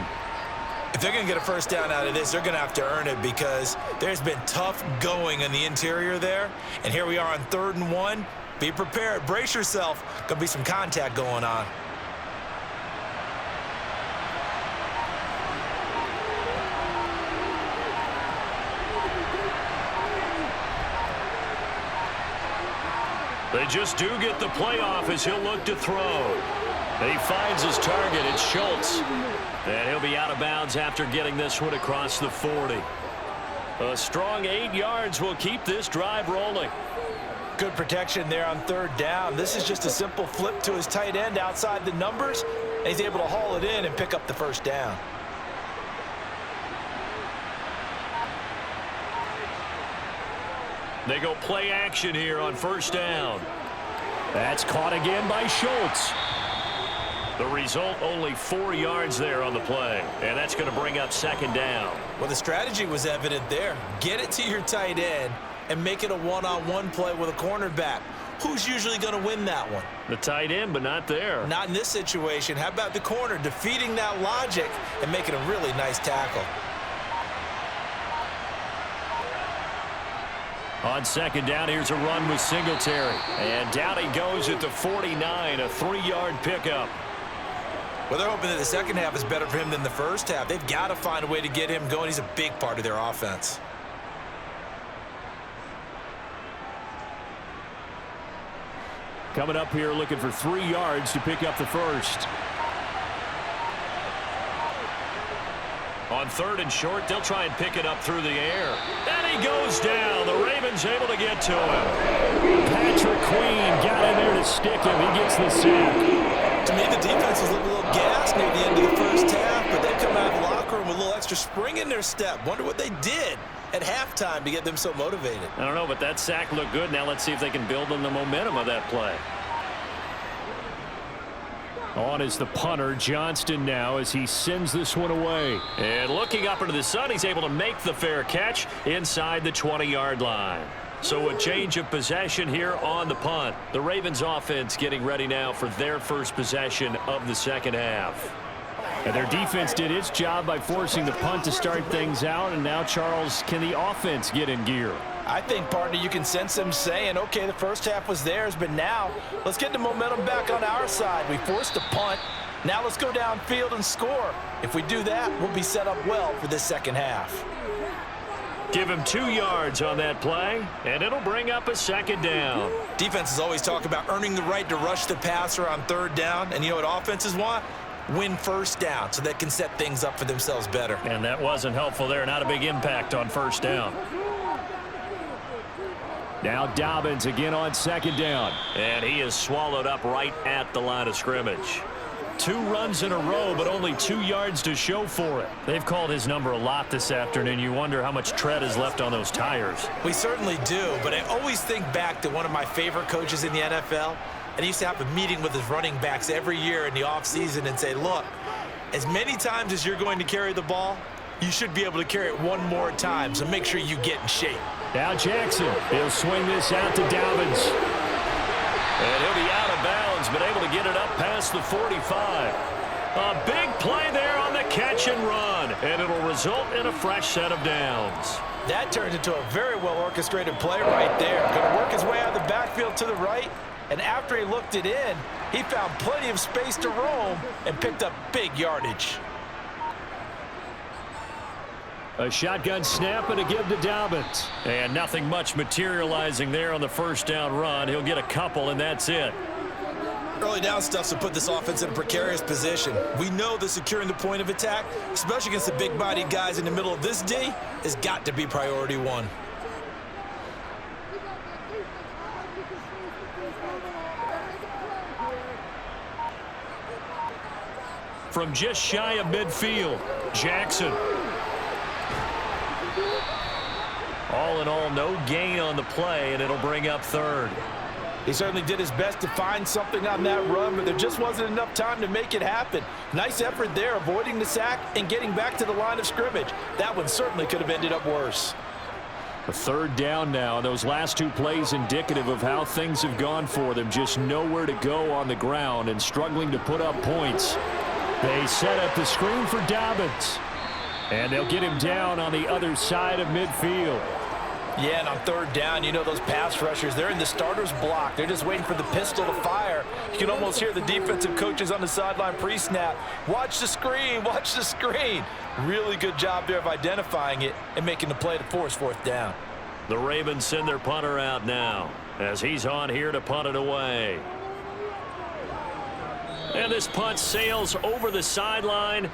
If they're going to get a first down out of this, they're going to have to earn it because there's been tough going in the interior there. And here we are on 3rd and 1. Be prepared. Brace yourself. Going to be some contact going on. They just do get the playoff as he'll look to throw. He finds his target. It's Schultz. And he'll be out of bounds after getting this one across the 40. A strong 8 yards will keep this drive rolling. Good protection there on 3rd down. This is just a simple flip to his tight end outside the numbers, and he's able to haul it in and pick up the first down. They go play action here on first down. That's caught again by Schultz. The result, only 4 yards there on the play. And that's going to bring up 2nd down. Well, the strategy was evident there. Get it to your tight end and make it a one-on-one play with a cornerback. Who's usually going to win that one? The tight end, but not there. Not in this situation. How about the corner defeating that logic and making a really nice tackle? On 2nd down, here's a run with Singletary. And down he goes at the 49, a 3-yard pickup. Well, they're hoping that the second half is better for him than the first half. They've got to find a way to get him going. He's a big part of their offense. Coming up here looking for 3 yards to pick up the first. On 3rd and short, they'll try and pick it up through the air. And he goes down. The Ravens able to get to him. Patrick Queen got in there to stick him. He gets the sack. To me, the defense was looking a little gassed near the end of the first half, but they come out of the locker room with a little extra spring in their step. Wonder what they did at halftime to get them so motivated. I don't know, but that sack looked good. Now let's see if they can build on the momentum of that play. On is the punter, Johnston, now as he sends this one away. And looking up into the sun, he's able to make the fair catch inside the 20-yard line. So a change of possession here on the punt. The Ravens offense getting ready now for their first possession of the second half. And their defense did its job by forcing the punt to start things out. And now, Charles, can the offense get in gear? I think, partner, you can sense them saying, okay, the first half was theirs, but now let's get the momentum back on our side. We forced a punt. Now let's go downfield and score. If we do that, we'll be set up well for this second half. Give him 2 yards on that play, and it'll bring up a 2nd down. Defenses always talk about earning the right to rush the passer on 3rd down, and you know what offenses want? Win first down so they can set things up for themselves better. And that wasn't helpful there. Not a big impact on first down. Now Dobbins again on 2nd down. And he is swallowed up right at the line of scrimmage. 2 runs in a row, but only 2 yards to show for it. They've called his number a lot this afternoon. You wonder how much tread is left on those tires. We certainly do, but I always think back to one of my favorite coaches in the NFL. And he used to have a meeting with his running backs every year in the offseason and say, look, as many times as you're going to carry the ball, you should be able to carry it one more time, so make sure you get in shape. Now Jackson, he'll swing this out to Dobbins. And he'll be out of bounds, but able to get it up past the 45. A big play there on the catch and run, and it'll result in a fresh set of downs. That turned into a very well-orchestrated play right there. Going to work his way out of the backfield to the right, and after he looked it in, he found plenty of space to roam and picked up big yardage. A shotgun snap and a give to Dobbins. And nothing much materializing there on the first down run. He'll get a couple, and that's it. Early down stuff to put this offense in a precarious position. We know that securing the point of attack, especially against the big-bodied guys in the middle of this D, has got to be priority one. From just shy of midfield, Jackson. All in all, no gain on the play, and it'll bring up third. He certainly did his best to find something on that run, but there just wasn't enough time to make it happen. Nice effort there, avoiding the sack and getting back to the line of scrimmage. That one certainly could have ended up worse. A third down now. Those last two plays indicative of how things have gone for them. Just nowhere to go on the ground and struggling to put up points. They set up the screen for Dobbins. And they'll get him down on the other side of midfield. Yeah, and on third down, you know those pass rushers, they're in the starter's block. They're just waiting for the pistol to fire. You can almost hear the defensive coaches on the sideline pre-snap. Watch the screen, watch the screen. Really good job there of identifying it and making the play to force fourth down. The Ravens send their punter out now as he's on here to punt it away. And this punt sails over the sideline,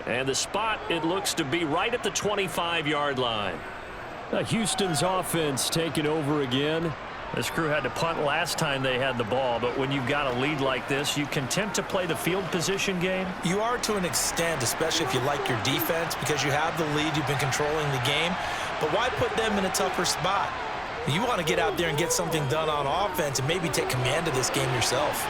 and the spot, it looks to be right at the 25-yard line. Houston's offense taking over again. This crew had to punt last time they had the ball, but when you've got a lead like this, you content to play the field position game? You are to an extent, especially if you like your defense, because you have the lead, you've been controlling the game. But why put them in a tougher spot? You want to get out there and get something done on offense and maybe take command of this game yourself.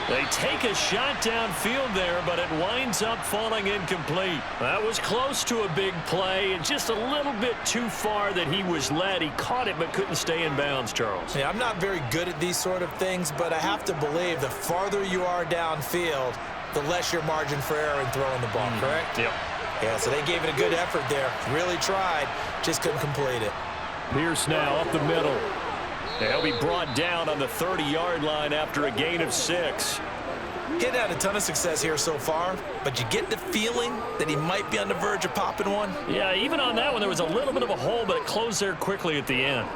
They take a shot downfield there, but it winds up falling incomplete. That was close to a big play, and just a little bit too far that he was led. He caught it but couldn't stay in bounds, Charles. Yeah, I'm not very good at these sort of things, but I have to believe the farther you are downfield, the less your margin for error in throwing the ball, correct? Yep. Yeah, so they gave it a good effort there. Really tried, just couldn't complete it. Pierce now up the middle. He'll be brought down on the 30-yard line after a gain of 6. He hadn't had a ton of success here so far, but you get the feeling that he might be on the verge of popping one. Yeah, even on that one, there was a little bit of a hole, but it closed there quickly at the end.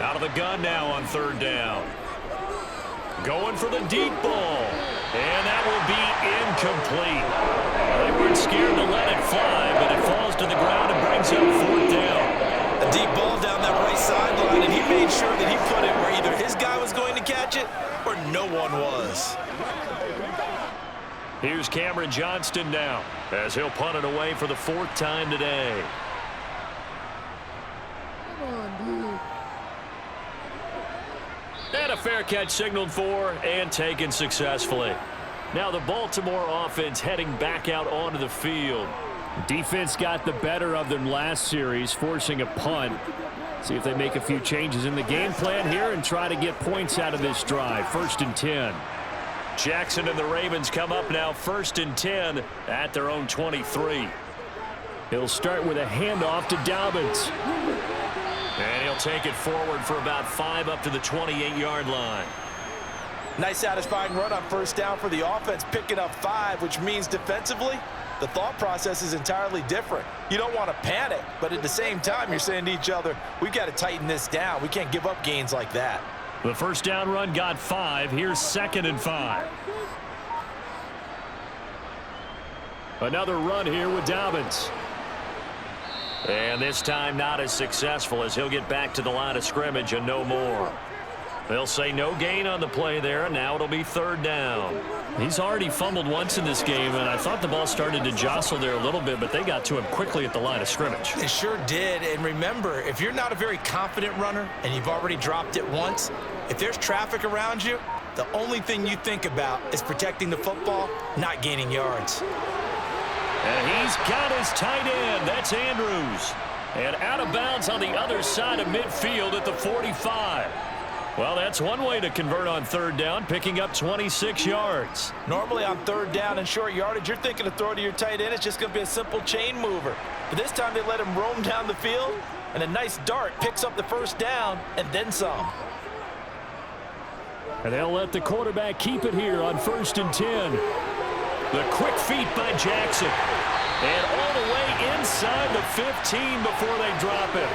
Out of the gun now on third down. Going for the deep ball. And that will be incomplete. They weren't scared to let it fly, but it falls to the ground and brings up fourth down. A deep ball down that right sideline, and he made sure that he put it where either his guy was going to catch it or no one was. Here's Cameron Johnston now as he'll punt it away for the fourth time today. And a fair catch signaled for and taken successfully. Now the Baltimore offense heading back out onto the field. Defense got the better of them last series, forcing a punt. See if they make a few changes in the game plan here and try to get points out of this drive. 1st and 10. Jackson and the Ravens come up now 1st and 10 at their own 23. He'll start with a handoff to Dobbins. And he'll take it forward for about 5 up to the 28-yard line. Nice satisfying run on first down for the offense, picking up 5, which means defensively, the thought process is entirely different. You don't want to panic, but at the same time, you're saying to each other, we've got to tighten this down. We can't give up gains like that. The first down run got 5. Here's 2nd and 5. Another run here with Dobbins. And this time not as successful as he'll get back to the line of scrimmage and no more. They'll say no gain on the play there, and now it'll be 3rd down. He's already fumbled once in this game, and I thought the ball started to jostle there a little bit, but they got to him quickly at the line of scrimmage. They sure did. And remember, if you're not a very confident runner and you've already dropped it once, if there's traffic around you, the only thing you think about is protecting the football, not gaining yards. And he's got his tight end. That's Andrews. And out of bounds on the other side of midfield at the 45. Well, that's one way to convert on third down, picking up 26 yards. Normally on third down and short yardage, you're thinking to throw to your tight end. It's just going to be a simple chain mover. But this time they let him roam down the field, and a nice dart picks up the first down and then some. And they'll let the quarterback keep it here on 1st and 10. The quick feet by Jackson. And all the way inside the 15 before they drop it.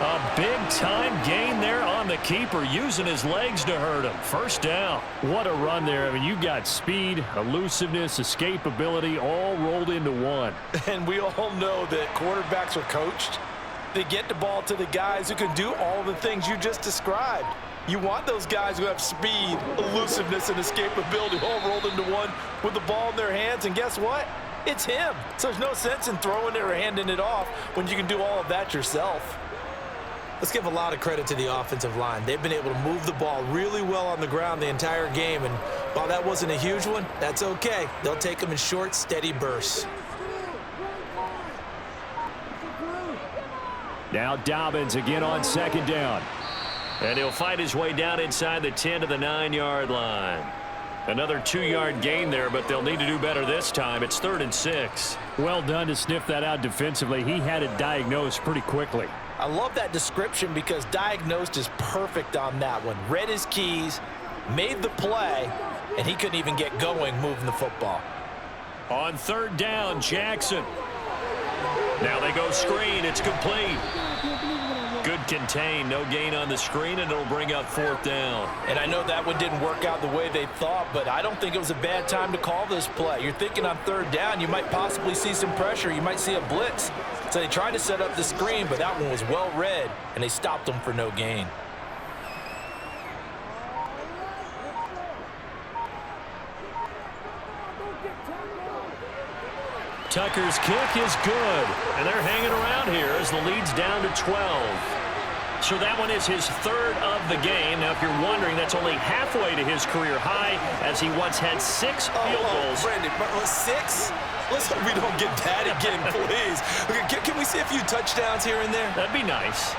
A big-time gain there on the keeper, using his legs to hurt him. First down. What a run there. I mean, you've got speed, elusiveness, escapability all rolled into one. And we all know that quarterbacks are coached. They get the ball to the guys who can do all the things you just described. You want those guys who have speed, elusiveness, and escapability all rolled into one with the ball in their hands. And guess what? It's him. So there's no sense in throwing it or handing it off when you can do all of that yourself. Let's give a lot of credit to the offensive line. They've been able to move the ball really well on the ground the entire game, and while that wasn't a huge one, that's okay. They'll take them in short, steady bursts. Now Dobbins again on 2nd down. And he'll fight his way down inside the 10 to the 9-yard line. Another 2-yard gain there, but they'll need to do better this time. It's 3rd and 6. Well done to sniff that out defensively. He had it diagnosed pretty quickly. I love that description because diagnosed is perfect on that one. Read his keys, made the play, and he couldn't even get going moving the football. On 3rd down, Jackson. Now they go screen. It's complete. Good contain. No gain on the screen, and it'll bring up 4th down. And I know that one didn't work out the way they thought, but I don't think it was a bad time to call this play. You're thinking on 3rd down, you might possibly see some pressure. You might see a blitz. So they tried to set up the screen, but that one was well read, and they stopped them for no gain. Tucker's kick is good, and they're hanging around here as the lead's down to 12. So that one is his 3rd of the game. Now, if you're wondering, that's only halfway to his career high, as he once had 6 field goals. Brandon, 6? Let's hope we don't get that again, please. Okay, can we see a few touchdowns here and there? That'd be nice.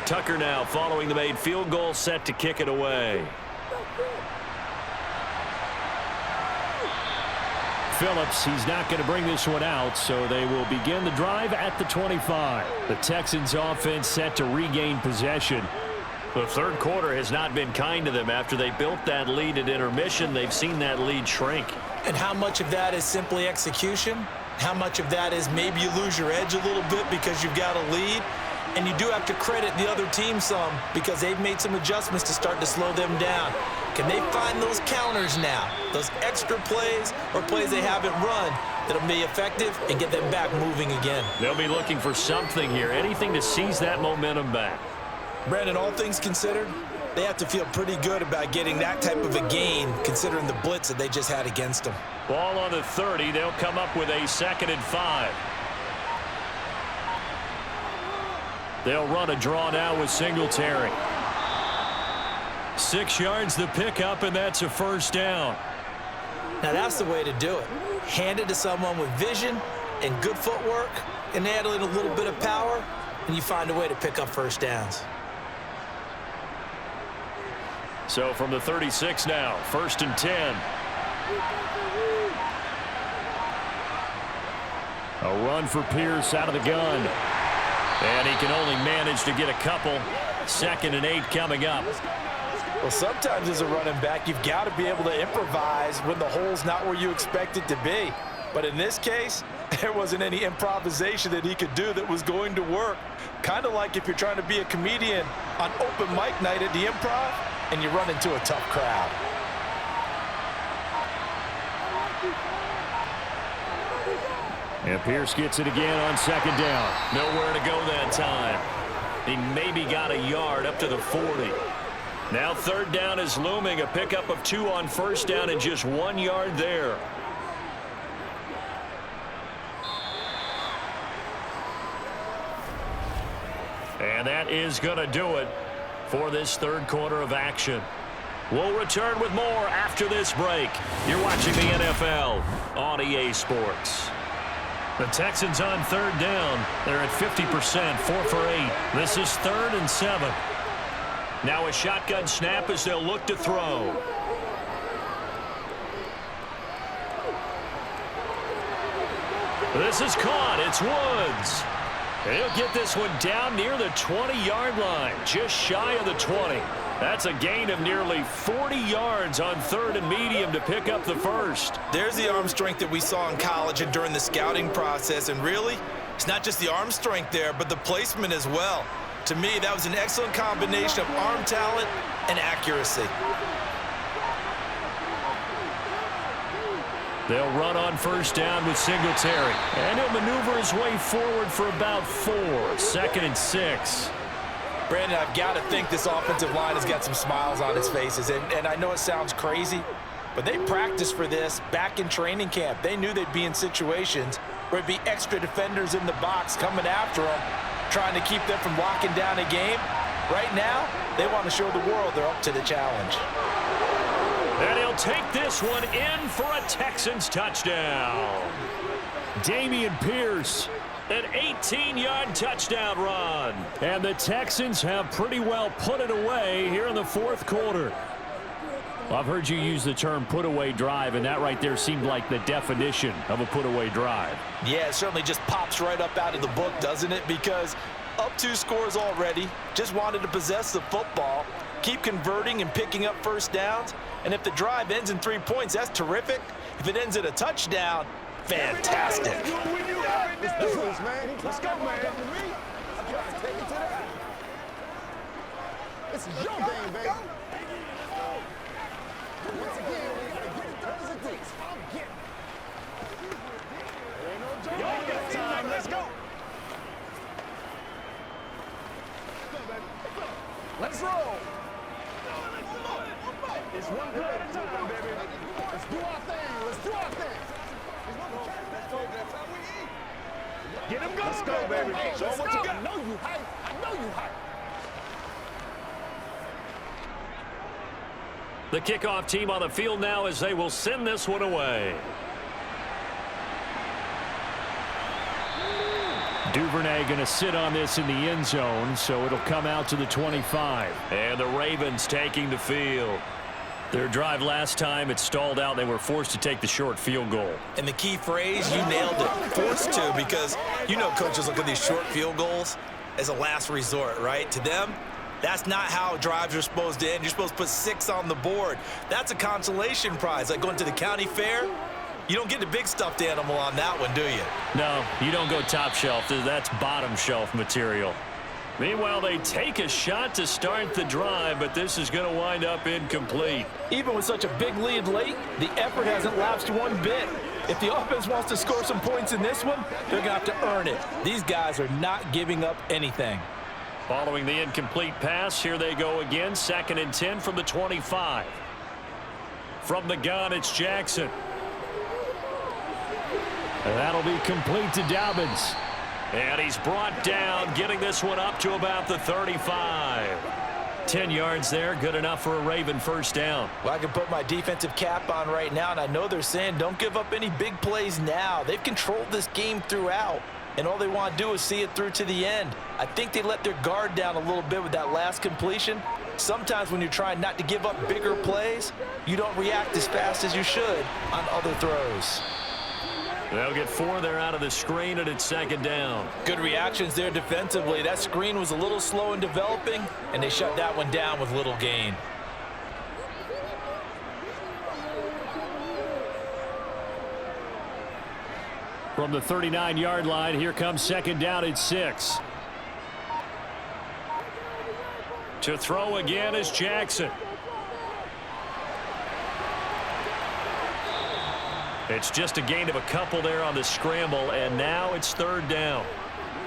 Tucker now following the made field goal, set to kick it away. Phillips, he's not going to bring this one out, so they will begin the drive at the 25. The Texans offense set to regain possession. The 3rd quarter has not been kind to them. After they built that lead at intermission, they've seen that lead shrink. And how much of that is simply execution? How much of that is maybe you lose your edge a little bit because you've got a lead? And you do have to credit the other team some because they've made some adjustments to start to slow them down. Can they find those counters now, those extra plays or plays they haven't run that'll be effective and get them back moving again? They'll be looking for something here, anything to seize that momentum back. Brandon, all things considered, they have to feel pretty good about getting that type of a gain considering the blitz that they just had against them. Ball on the 30. They'll come up with a 2nd and 5. They'll run a draw now with Singletary. 6 yards the pickup, and that's a 1st down. Now that's the way to do it. Hand it to someone with vision and good footwork and add in a little bit of power, and you find a way to pick up 1st downs. So from the 36 now, 1st and 10. A run for Pierce out of the gun. And he can only manage to get a couple. 2nd and 8 coming up. Well, sometimes as a running back, you've got to be able to improvise when the hole's not where you expect it to be. But in this case, there wasn't any improvisation that he could do that was going to work. Kind of like if you're trying to be a comedian on open mic night at the Improv and you run into a tough crowd. And Pierce gets it again on second down. Nowhere to go that time. He maybe got a yard up to the 40. Now third down is looming. A pickup of 2 on first down and just 1 yard there. And that is going to do it for this third quarter of action. We'll return with more after this break. You're watching the NFL on EA Sports. The Texans on third down. They're at 50%, 4 for 8. This is 3rd and 7. Now a shotgun snap as they'll look to throw. This is caught. It's Woods. He'll get this one down near the 20-yard line, just shy of the 20. That's a gain of nearly 40 yards on 3rd and medium to pick up the first. There's the arm strength that we saw in college and during the scouting process. And really, it's not just the arm strength there, but the placement as well. To me, that was an excellent combination of arm talent and accuracy. They'll run on first down with Singletary. And he'll maneuver his way forward for about 4. 2nd and 6. Brandon, I've got to think this offensive line has got some smiles on its faces. And I know it sounds crazy, but they practiced for this back in training camp. They knew they'd be in situations where it'd be extra defenders in the box coming after them, trying to keep them from locking down a game. Right now, they want to show the world they're up to the challenge. And he'll take this one in for a Texans touchdown. Dameon Pierce, an 18-yard touchdown run. And the Texans have pretty well put it away here in the 4th quarter. Well, I've heard you use the term put-away drive, and that right there seemed like the definition of a put-away drive. Yeah, it certainly just pops right up out of the book, doesn't it? Because up 2 scores already, just wanted to possess the football, keep converting and picking up first downs. And if the drive ends in 3 points, that's terrific. If it ends in a touchdown, fantastic. Let's do this, man. Let's go, man. I gotta take it to that. This is your game, baby. Once again, we gotta get it turns and takes. I'm getting it. Ain't no joke. Y'all got time. Let's go. Let's roll. It's one play at a time, baby. Let's do our thing. Let's do our thing. Get him going. Let's go, baby. Show him what you got. I know you hype. I know you hype. The kickoff team on the field now as they will send this one away. Duvernay going to sit on this in the end zone, so it'll come out to the 25. And the Ravens taking the field. Their drive last time, it stalled out. They were forced to take the short field goal. And the key phrase, you nailed it, forced to, because you know coaches look at these short field goals as a last resort, right? To them, that's not how drives are supposed to end. You're supposed to put 6 on the board. That's a consolation prize, like going to the county fair. You don't get the big stuffed animal on that one, do you? No, you don't go top shelf. That's bottom shelf material. Meanwhile, they take a shot to start the drive, but this is going to wind up incomplete. Even with such a big lead late, the effort hasn't lapsed one bit. If the offense wants to score some points in this one, they're going to have to earn it. These guys are not giving up anything. Following the incomplete pass, here they go again. 2nd and 10 from the 25. From the gun, it's Jackson. And that'll be complete to Dobbins. And he's brought down, getting this one up to about the 35. 10 yards there, good enough for a Raven first down. Well, I can put my defensive cap on right now, and I know they're saying don't give up any big plays now. They've controlled this game throughout, and all they want to do is see it through to the end. I think they let their guard down a little bit with that last completion. Sometimes when you're trying not to give up bigger plays, you don't react as fast as you should on other throws. They'll get 4 there out of the screen, and it's 2nd down. Good reactions there defensively. That screen was a little slow in developing, and they shut that one down with little gain. From the 39-yard line, here comes second down at 6. To throw again is Jackson. It's just a gain of a couple there on the scramble, and now it's third down.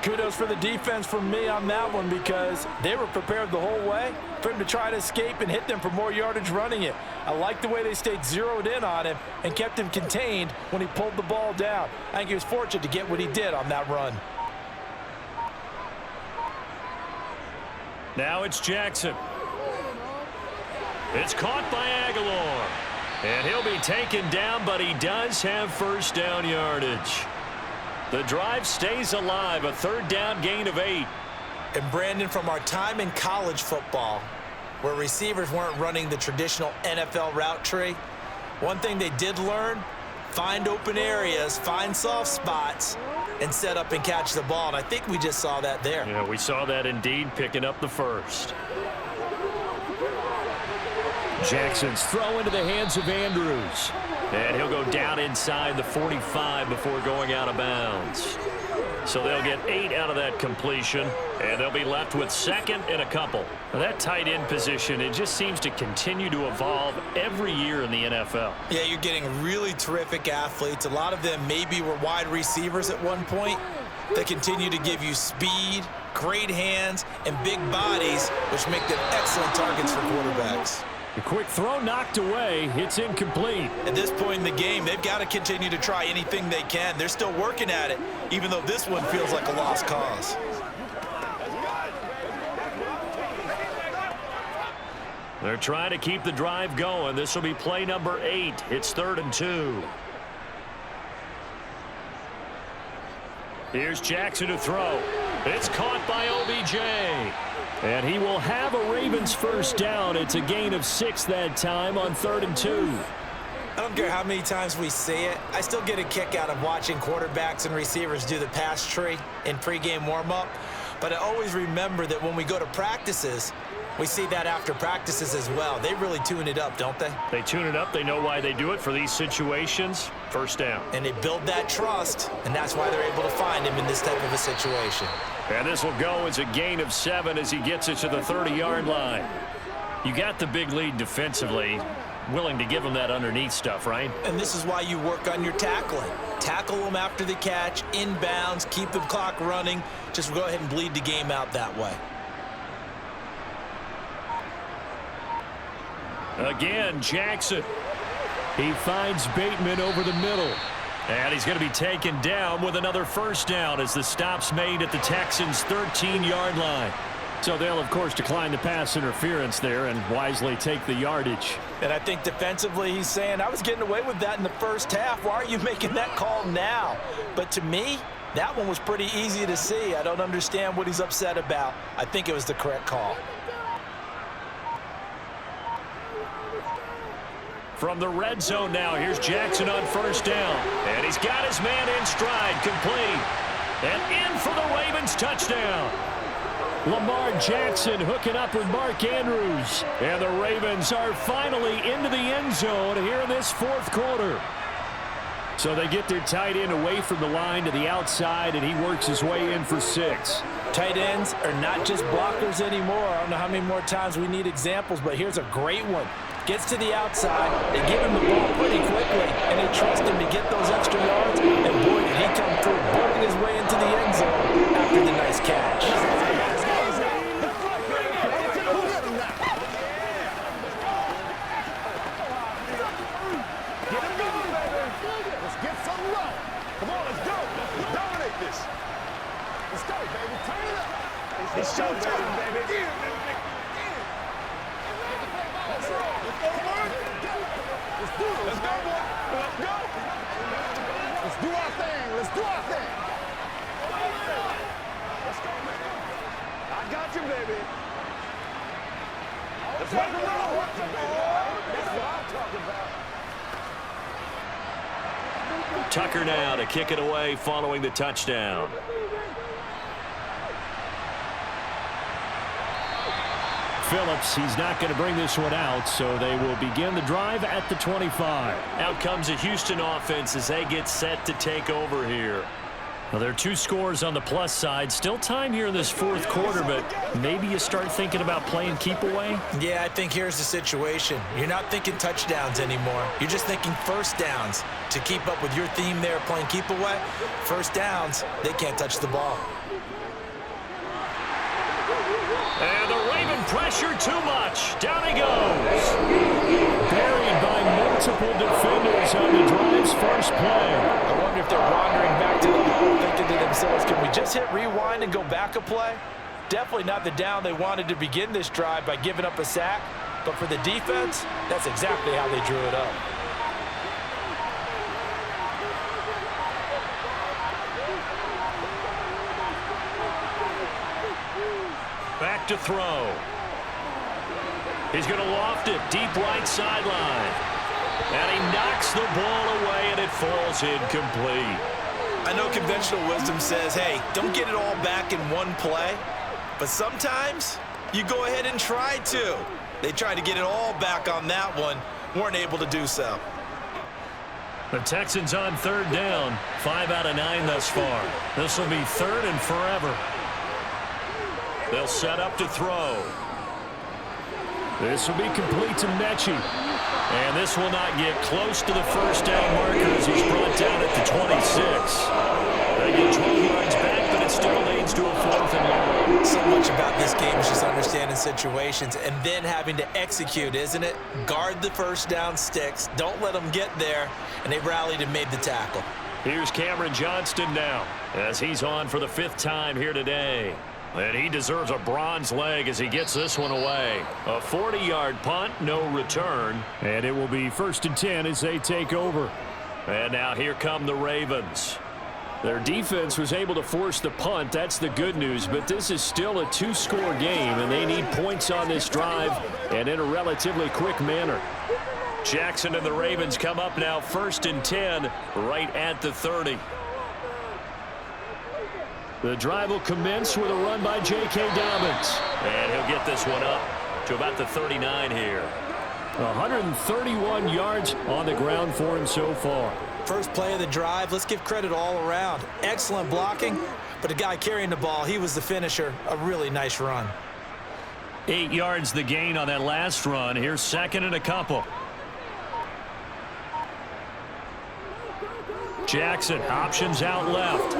Kudos for the defense from me on that one because they were prepared the whole way for him to try to escape and hit them for more yardage running it. I like the way they stayed zeroed in on him and kept him contained when he pulled the ball down. I think he was fortunate to get what he did on that run. Now it's Jackson. It's caught by Aguilar. And he'll be taken down, but he does have first down yardage. The drive stays alive, a third down gain of 8. And Brandon, from our time in college football, where receivers weren't running the traditional NFL route tree, one thing they did learn, find open areas, find soft spots, and set up and catch the ball. And I think we just saw that there. Yeah, we saw that indeed, picking up the first. Jackson's throw into the hands of Andrews. And he'll go down inside the 45 before going out of bounds. So they'll get 8 out of that completion, and they'll be left with second and a couple. Now that tight end position, it just seems to continue to evolve every year in the NFL. Yeah, you're getting really terrific athletes. A lot of them maybe were wide receivers at one point. They continue to give you speed, great hands, and big bodies, which make them excellent targets for quarterbacks. The quick throw knocked away. It's incomplete. At this point in the game, they've got to continue to try anything they can. They're still working at it, even though this one feels like a lost cause. They're trying to keep the drive going. This will be play number 8. It's 3rd and 2. Here's Jackson to throw. It's caught by OBJ. And he will have a Ravens first down. It's a gain of 6 that time on 3rd and 2. I don't care how many times we see it. I still get a kick out of watching quarterbacks and receivers do the pass tree in pregame warm-up. But I always remember that when we go to practices, we see that after practices as well. They really tune it up, don't they? They tune it up. They know why they do it for these situations. First down. And they build that trust, and that's why they're able to find him in this type of a situation. And this will go as a gain of 7 as he gets it to the 30-yard line. You got the big lead defensively. Willing to give him that underneath stuff, right? And this is why you work on your tackling. Tackle them after the catch, inbounds, keep the clock running. Just go ahead and bleed the game out that way. Again, Jackson. He finds Bateman over the middle. And he's going to be taken down with another first down as the stop's made at the Texans' 13-yard line. So they'll, of course, decline the pass interference there and wisely take the yardage. And I think defensively he's saying, I was getting away with that in the first half. Why are you making that call now? But to me, that one was pretty easy to see. I don't understand what he's upset about. I think it was the correct call. From the red zone now, here's Jackson on first down. And he's got his man in stride, complete. And in for the Ravens touchdown. Lamar Jackson hooking up with Mark Andrews. And the Ravens are finally into the end zone here in this 4th quarter. So they get their tight end away from the line to the outside, and he works his way in for 6. Tight ends are not just blockers anymore. I don't know how many more times we need examples, but here's a great one. Gets to the outside, they give him the ball pretty quickly, and they trust him to get those extra yards, and boy, did he come through, bulling his way into the end zone after the nice catch. Let's get some love. Come on, let's go. Let's dominate this. Let's go, baby. Turn it up. It's showtime, baby. Let's go, boy. Let's do it. Let's go, boy. Let's go. Let's do our thing. Let's do our thing. Let's go, baby. I got you, baby. Let's rock and roll. That's what I'm talking about. Tucker now to kick it away following the Phillips. He's not going to bring this one out, so they will begin the drive at the 25. Out comes the Houston offense as they get set to take over here. Well, there are 2 scores on the plus side. Still time here in this fourth quarter, but maybe you start thinking about playing keep away? Yeah, I think here's the situation. You're not thinking touchdowns anymore. You're just thinking first downs. To keep up with your theme there, playing keep away, first downs, they can't touch the ball. And the Raven pressure too much. Down he goes. Buried by multiple defenders on the drive's first play. I wonder if they're wandering back to the hole, thinking to themselves, can we just hit rewind and go back a play? Definitely not the down they wanted to begin this drive by giving up a sack. But for the defense, that's exactly how they drew it up. Back to throw. He's going to loft it deep right sideline. And he knocks the ball away, and it falls incomplete. I know conventional wisdom says, hey, don't get it all back in one play. But sometimes you go ahead and try to. They tried to get it all back on that one. Weren't able to do so. The Texans on third down. 5 out of 9 thus far. This will be third and forever. They'll set up to throw. This will be complete to Mechie. And this will not get close to the first down marker as he's brought down at the 26. They get 12 yards back, but it still leads to a 4th and long. So much about this game is just understanding situations and then having to execute, isn't it? Guard the first down sticks. Don't let them get there. And they rallied and made the tackle. Here's Cameron Johnston now as he's on for the 5th time here today. And he deserves a bronze leg as he gets this one away. A 40-yard punt, no return. And it will be 1st and 10 as they take over. And now here come the Ravens. Their defense was able to force the punt. That's the good news. But this is still a 2-score game, and they need points on this drive and in a relatively quick manner. Jackson and the Ravens come up now 1st and 10 right at the 30. The drive will commence with a run by J.K. Dobbins. And he'll get this one up to about the 39 here. 131 yards on the ground for him so far. First play of the drive, let's give credit all around. Excellent blocking, but the guy carrying the ball, he was the finisher. A really nice run. 8 yards the gain on that last run. Here's 2nd and a couple. Jackson, options out left.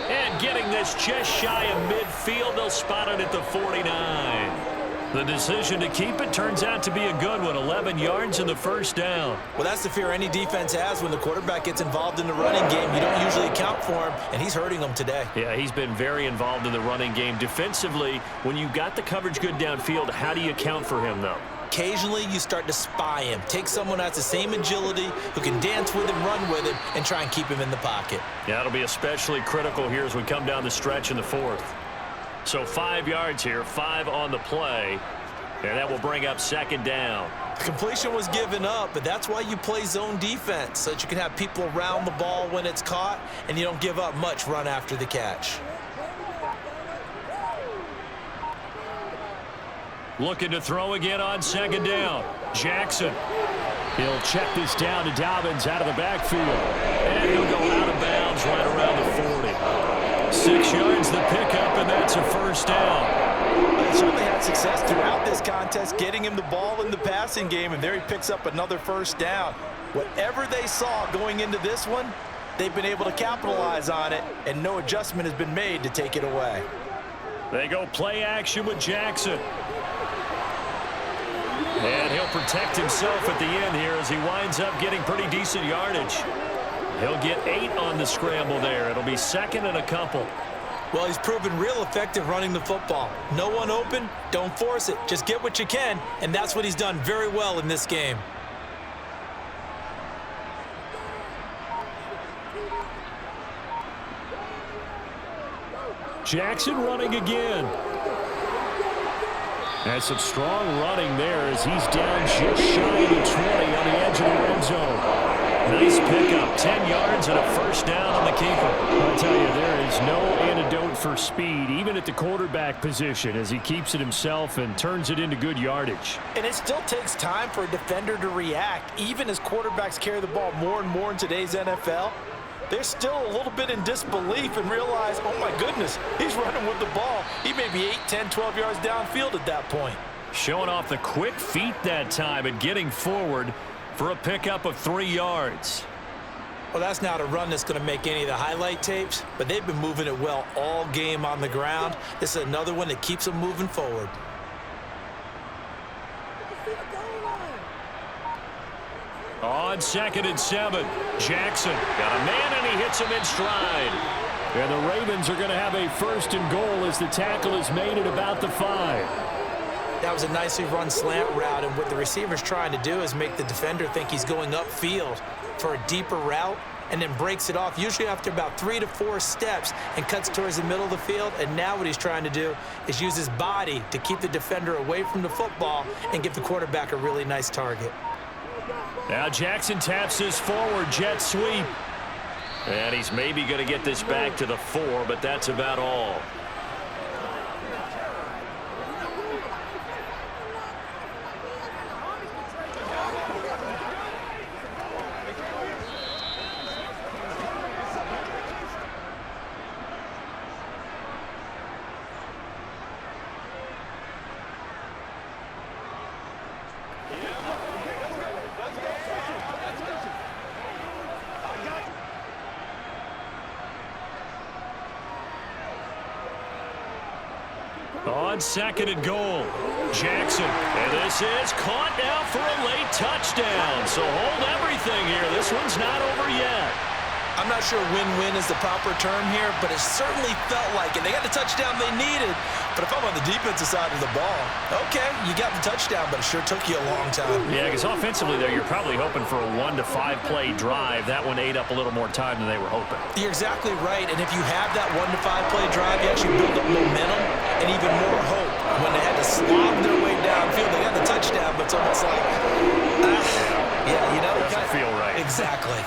And getting this just shy of midfield, they'll spot it at the 49. The decision to keep it turns out to be a good one. 11 yards in the first down. Well, that's the fear any defense has when the quarterback gets involved in the running game. You don't usually account for him, and he's hurting them today. Yeah, he's been very involved in the running game. Defensively, when you've got the coverage good downfield, how do you account for him, though? Occasionally, you start to spy him. Take someone that's the same agility, who can dance with him, run with him, and try and keep him in the pocket. Yeah, it'll be especially critical here as we come down the stretch in the 4th. So 5 yards here, 5 on the play, and that will bring up 2nd down. The completion was given up, but that's why you play zone defense, so that you can have people around the ball when it's caught, and you don't give up much run after the catch. Looking to throw again on 2nd down. Jackson. He'll check this down to Dobbins out of the backfield. And he'll go out of bounds right around the 40. 6 yards the pickup, and that's a 1st down. They certainly had success throughout this contest, getting him the ball in the passing game, and there he picks up another 1st down. Whatever they saw going into this one, they've been able to capitalize on it, and no adjustment has been made to take it away. They go play action with Jackson. And he'll protect himself at the end here as he winds up getting pretty decent yardage. He'll get 8 on the scramble there. It'll be 2nd and a couple. Well, he's proven real effective running the football. No one open, don't force it. Just get what you can, and that's what he's done very well in this game. Jackson running again. And some strong running there as he's down just shy of the 20 on the edge of the red zone. Nice pickup, 10 yards and a 1st down on the keeper. I'll tell you, there is no antidote for for speed, even at the quarterback position, as he keeps it himself and turns it into good yardage. And it still takes time for a defender to react. Even as quarterbacks carry the ball more and more in today's NFL, they're still a little bit in disbelief and realize, oh my goodness, he's running with the ball. He may be 8, 10, 12 yards downfield at that point. Showing off the quick feet that time and getting forward for a pickup of 3 yards. Well, that's not a run that's going to make any of the highlight tapes, but they've been moving it well all game on the ground. This is another one that keeps them moving forward. On 2nd and 7, Jackson got a man and he hits him in stride. And the Ravens are going to have a 1st and goal as the tackle is made at about the 5. That was a nicely run slant route, and what the receiver's trying to do is make the defender think he's going upfield for a deeper route and then breaks it off, usually after about 3 to 4 steps, and cuts towards the middle of the field. And now what he's trying to do is use his body to keep the defender away from the football and give the quarterback a really nice target. Now Jackson taps his forward jet sweep. And he's maybe going to get this back to the 4, but that's about all. On 2nd and goal, Jackson. And this is caught now for a late touchdown. So hold everything here. This one's not over yet. I'm not sure win-win is the proper term here, but it certainly felt like it. They got the touchdown they needed, but if I'm on the defensive side of the ball, okay, you got the touchdown, but it sure took you a long time. Yeah, because offensively there, you're probably hoping for a 1 to 5 play drive. That one ate up a little more time than they were hoping. You're exactly right, and if you have that 1 to 5 play drive, you actually build up momentum and even more hope. When they had to slob their way downfield, they got the touchdown, but it's almost like, yeah, you know. It doesn't feel right. Exactly.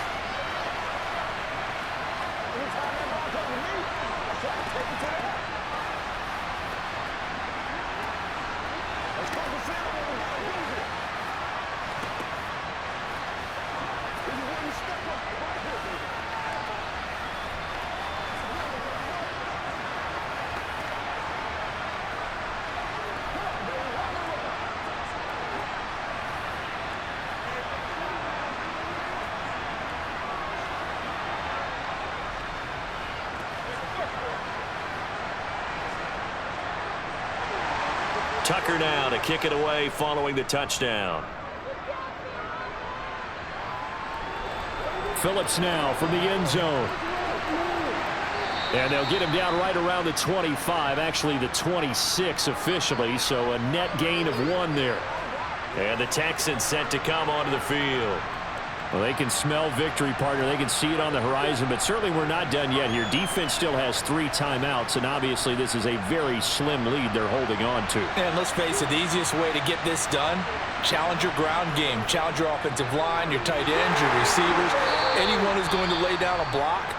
Tucker now to kick it away following the touchdown. Phillips now from the end zone. And they'll get him down right around the 25, actually the 26 officially, so a net gain of 1 there. And the Texans set to come onto the field. Well, they can smell victory, partner. They can see it on the horizon, but certainly we're not done yet here. Defense still has 3 timeouts, and obviously this is a very slim lead they're holding on to. And let's face it, the easiest way to get this done, challenge your ground game. Challenge your offensive line, your tight ends, your receivers, anyone who's going to lay down a block.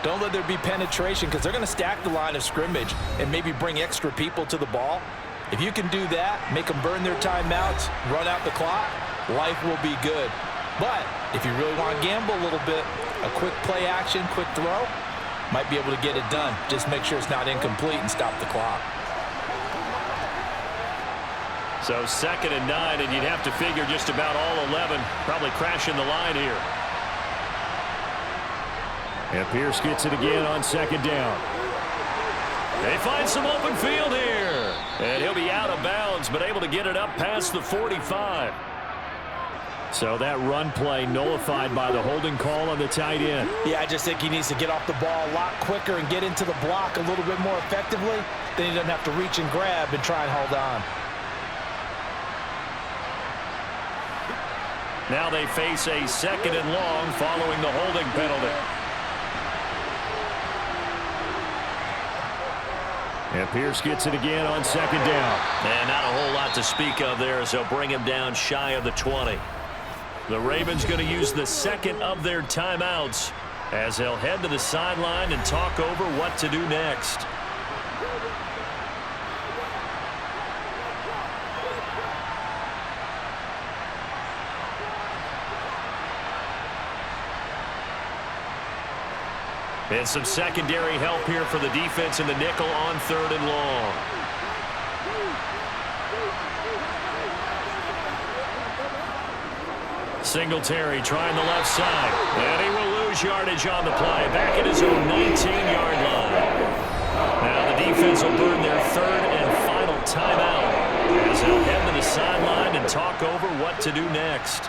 Don't let there be penetration because they're going to stack the line of scrimmage and maybe bring extra people to the ball. If you can do that, make them burn their timeouts, run out the clock, life will be good. But if you really want to gamble a little bit, a quick play action, quick throw, might be able to get it done. Just make sure it's not incomplete and stop the clock. So 2nd and 9, and you'd have to figure just about all 11 probably crashing the line here. And Pierce gets it again on 2nd down. They find some open field here. And he'll be out of bounds, but able to get it up past the 45. So that run play nullified by the holding call on the tight end. Yeah, I just think he needs to get off the ball a lot quicker and get into the block a little bit more effectively. Then he doesn't have to reach and grab and try and hold on. Now they face a 2nd and long following the holding penalty. And Pierce gets it again on 2nd down. And not a whole lot to speak of there as they'll bring him down shy of the 20. The Ravens going to use the 2nd of their timeouts as they'll head to the sideline and talk over what to do next. And some secondary help here for the defense in the nickel on 3rd and long. Singletary trying the left side. And he will lose yardage on the play. Back at his own 19-yard line. Now the defense will burn their 3rd and final timeout as they'll head to the sideline and talk over what to do next.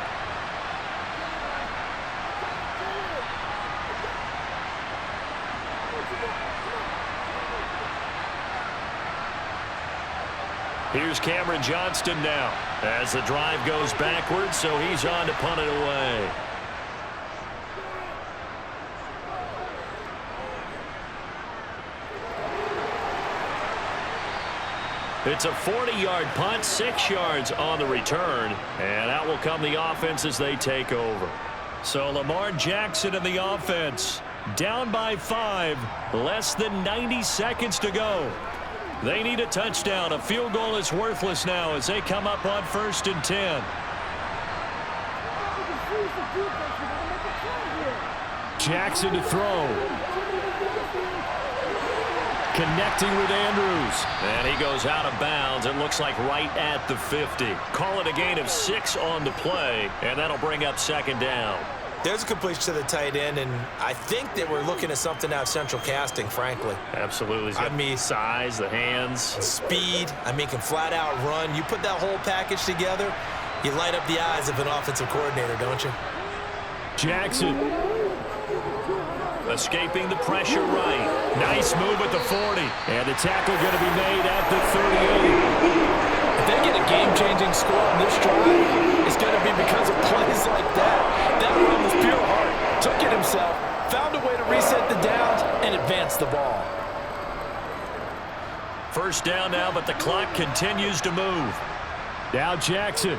Here's Cameron Johnston now as the drive goes backwards, so he's on to punt it away. It's a 40-yard punt, 6 yards on the return, and out will come the offense as they take over. So Lamar Jackson and the offense down by 5, less than 90 seconds to go. They need a touchdown. A field goal is worthless now as they come up on 1st and 10. Jackson to throw. Connecting with Andrews. And he goes out of bounds. It looks like right at the 50. Call it a gain of 6 on the play, and that'll bring up 2nd down. There's a completion to the tight end, and I think that we're looking at something out of central casting, frankly. Absolutely. I mean, size, the hands. Speed. I mean, can flat out run. You put that whole package together, you light up the eyes of an offensive coordinator, don't you? Jackson. Escaping the pressure right. Nice move at the 40. And the tackle going to be made at the 38. If they get a game-changing score on this drive, it's going to be because of plays like that. That run was pure heart. Took it himself, found a way to reset the downs, and advance the ball. 1st down now, but the clock continues to move. Now Jackson.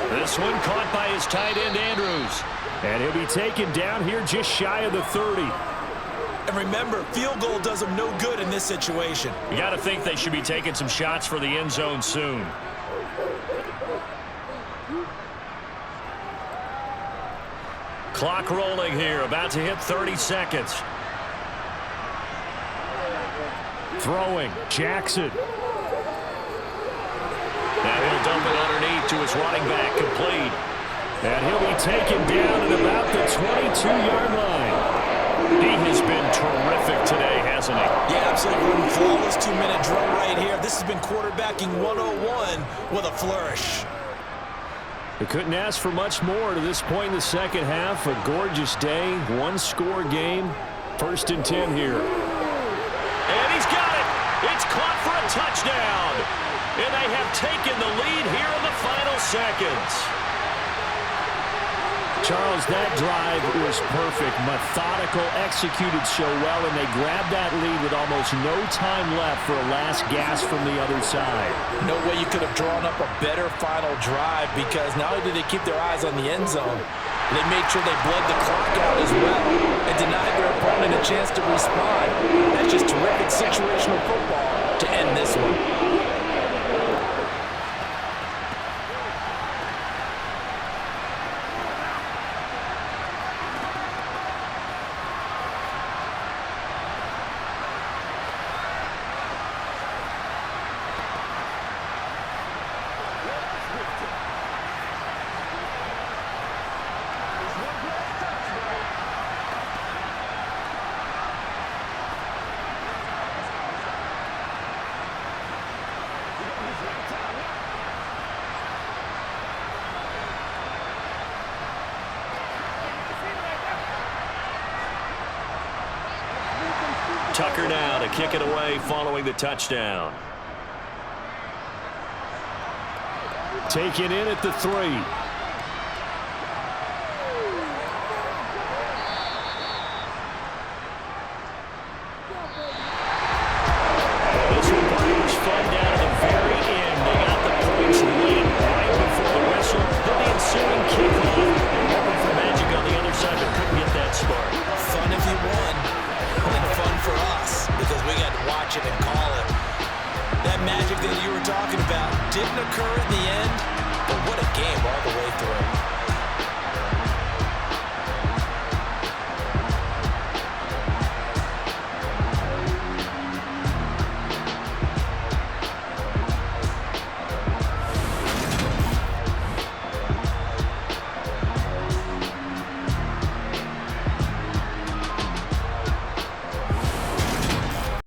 This one caught by his tight end, Andrews. And he'll be taken down here just shy of the 30. And remember, field goal does them no good in this situation. You got to think they should be taking some shots for the end zone soon. Clock rolling here, about to hit 30 seconds. Throwing, Jackson. Now he'll dump it underneath to his running back, complete. And he'll be taken down at about the 22-yard line. He has been terrific today, hasn't he? Yeah, absolutely. Running flawless 2-minute drill right here. This has been quarterbacking 101 with a flourish. They couldn't ask for much more to this point in the second half. A gorgeous day, 1-score game. 1st and 10 here. And he's got it. It's caught for a touchdown. And they have taken the lead here in the final seconds. Charles, that drive was perfect. Methodical, executed so well, and they grabbed that lead with almost no time left for a last gasp from the other side. No way you could have drawn up a better final drive, because not only did they keep their eyes on the end zone, they made sure they bled the clock out as well and denied their opponent a chance to respond. That's just terrific situational football to end this one. Tucker now to kick it away following the touchdown. Taken in at the 3. This one was fun down to the very end. They got the points late right before the whistle. Then the ensuing kickoff. Hoping for magic on the other side, but couldn't get that spark. Fun if you won, and fun for us because we got to watch it and call it. That magic that you were talking about didn't occur in the end, but what a game all the way through.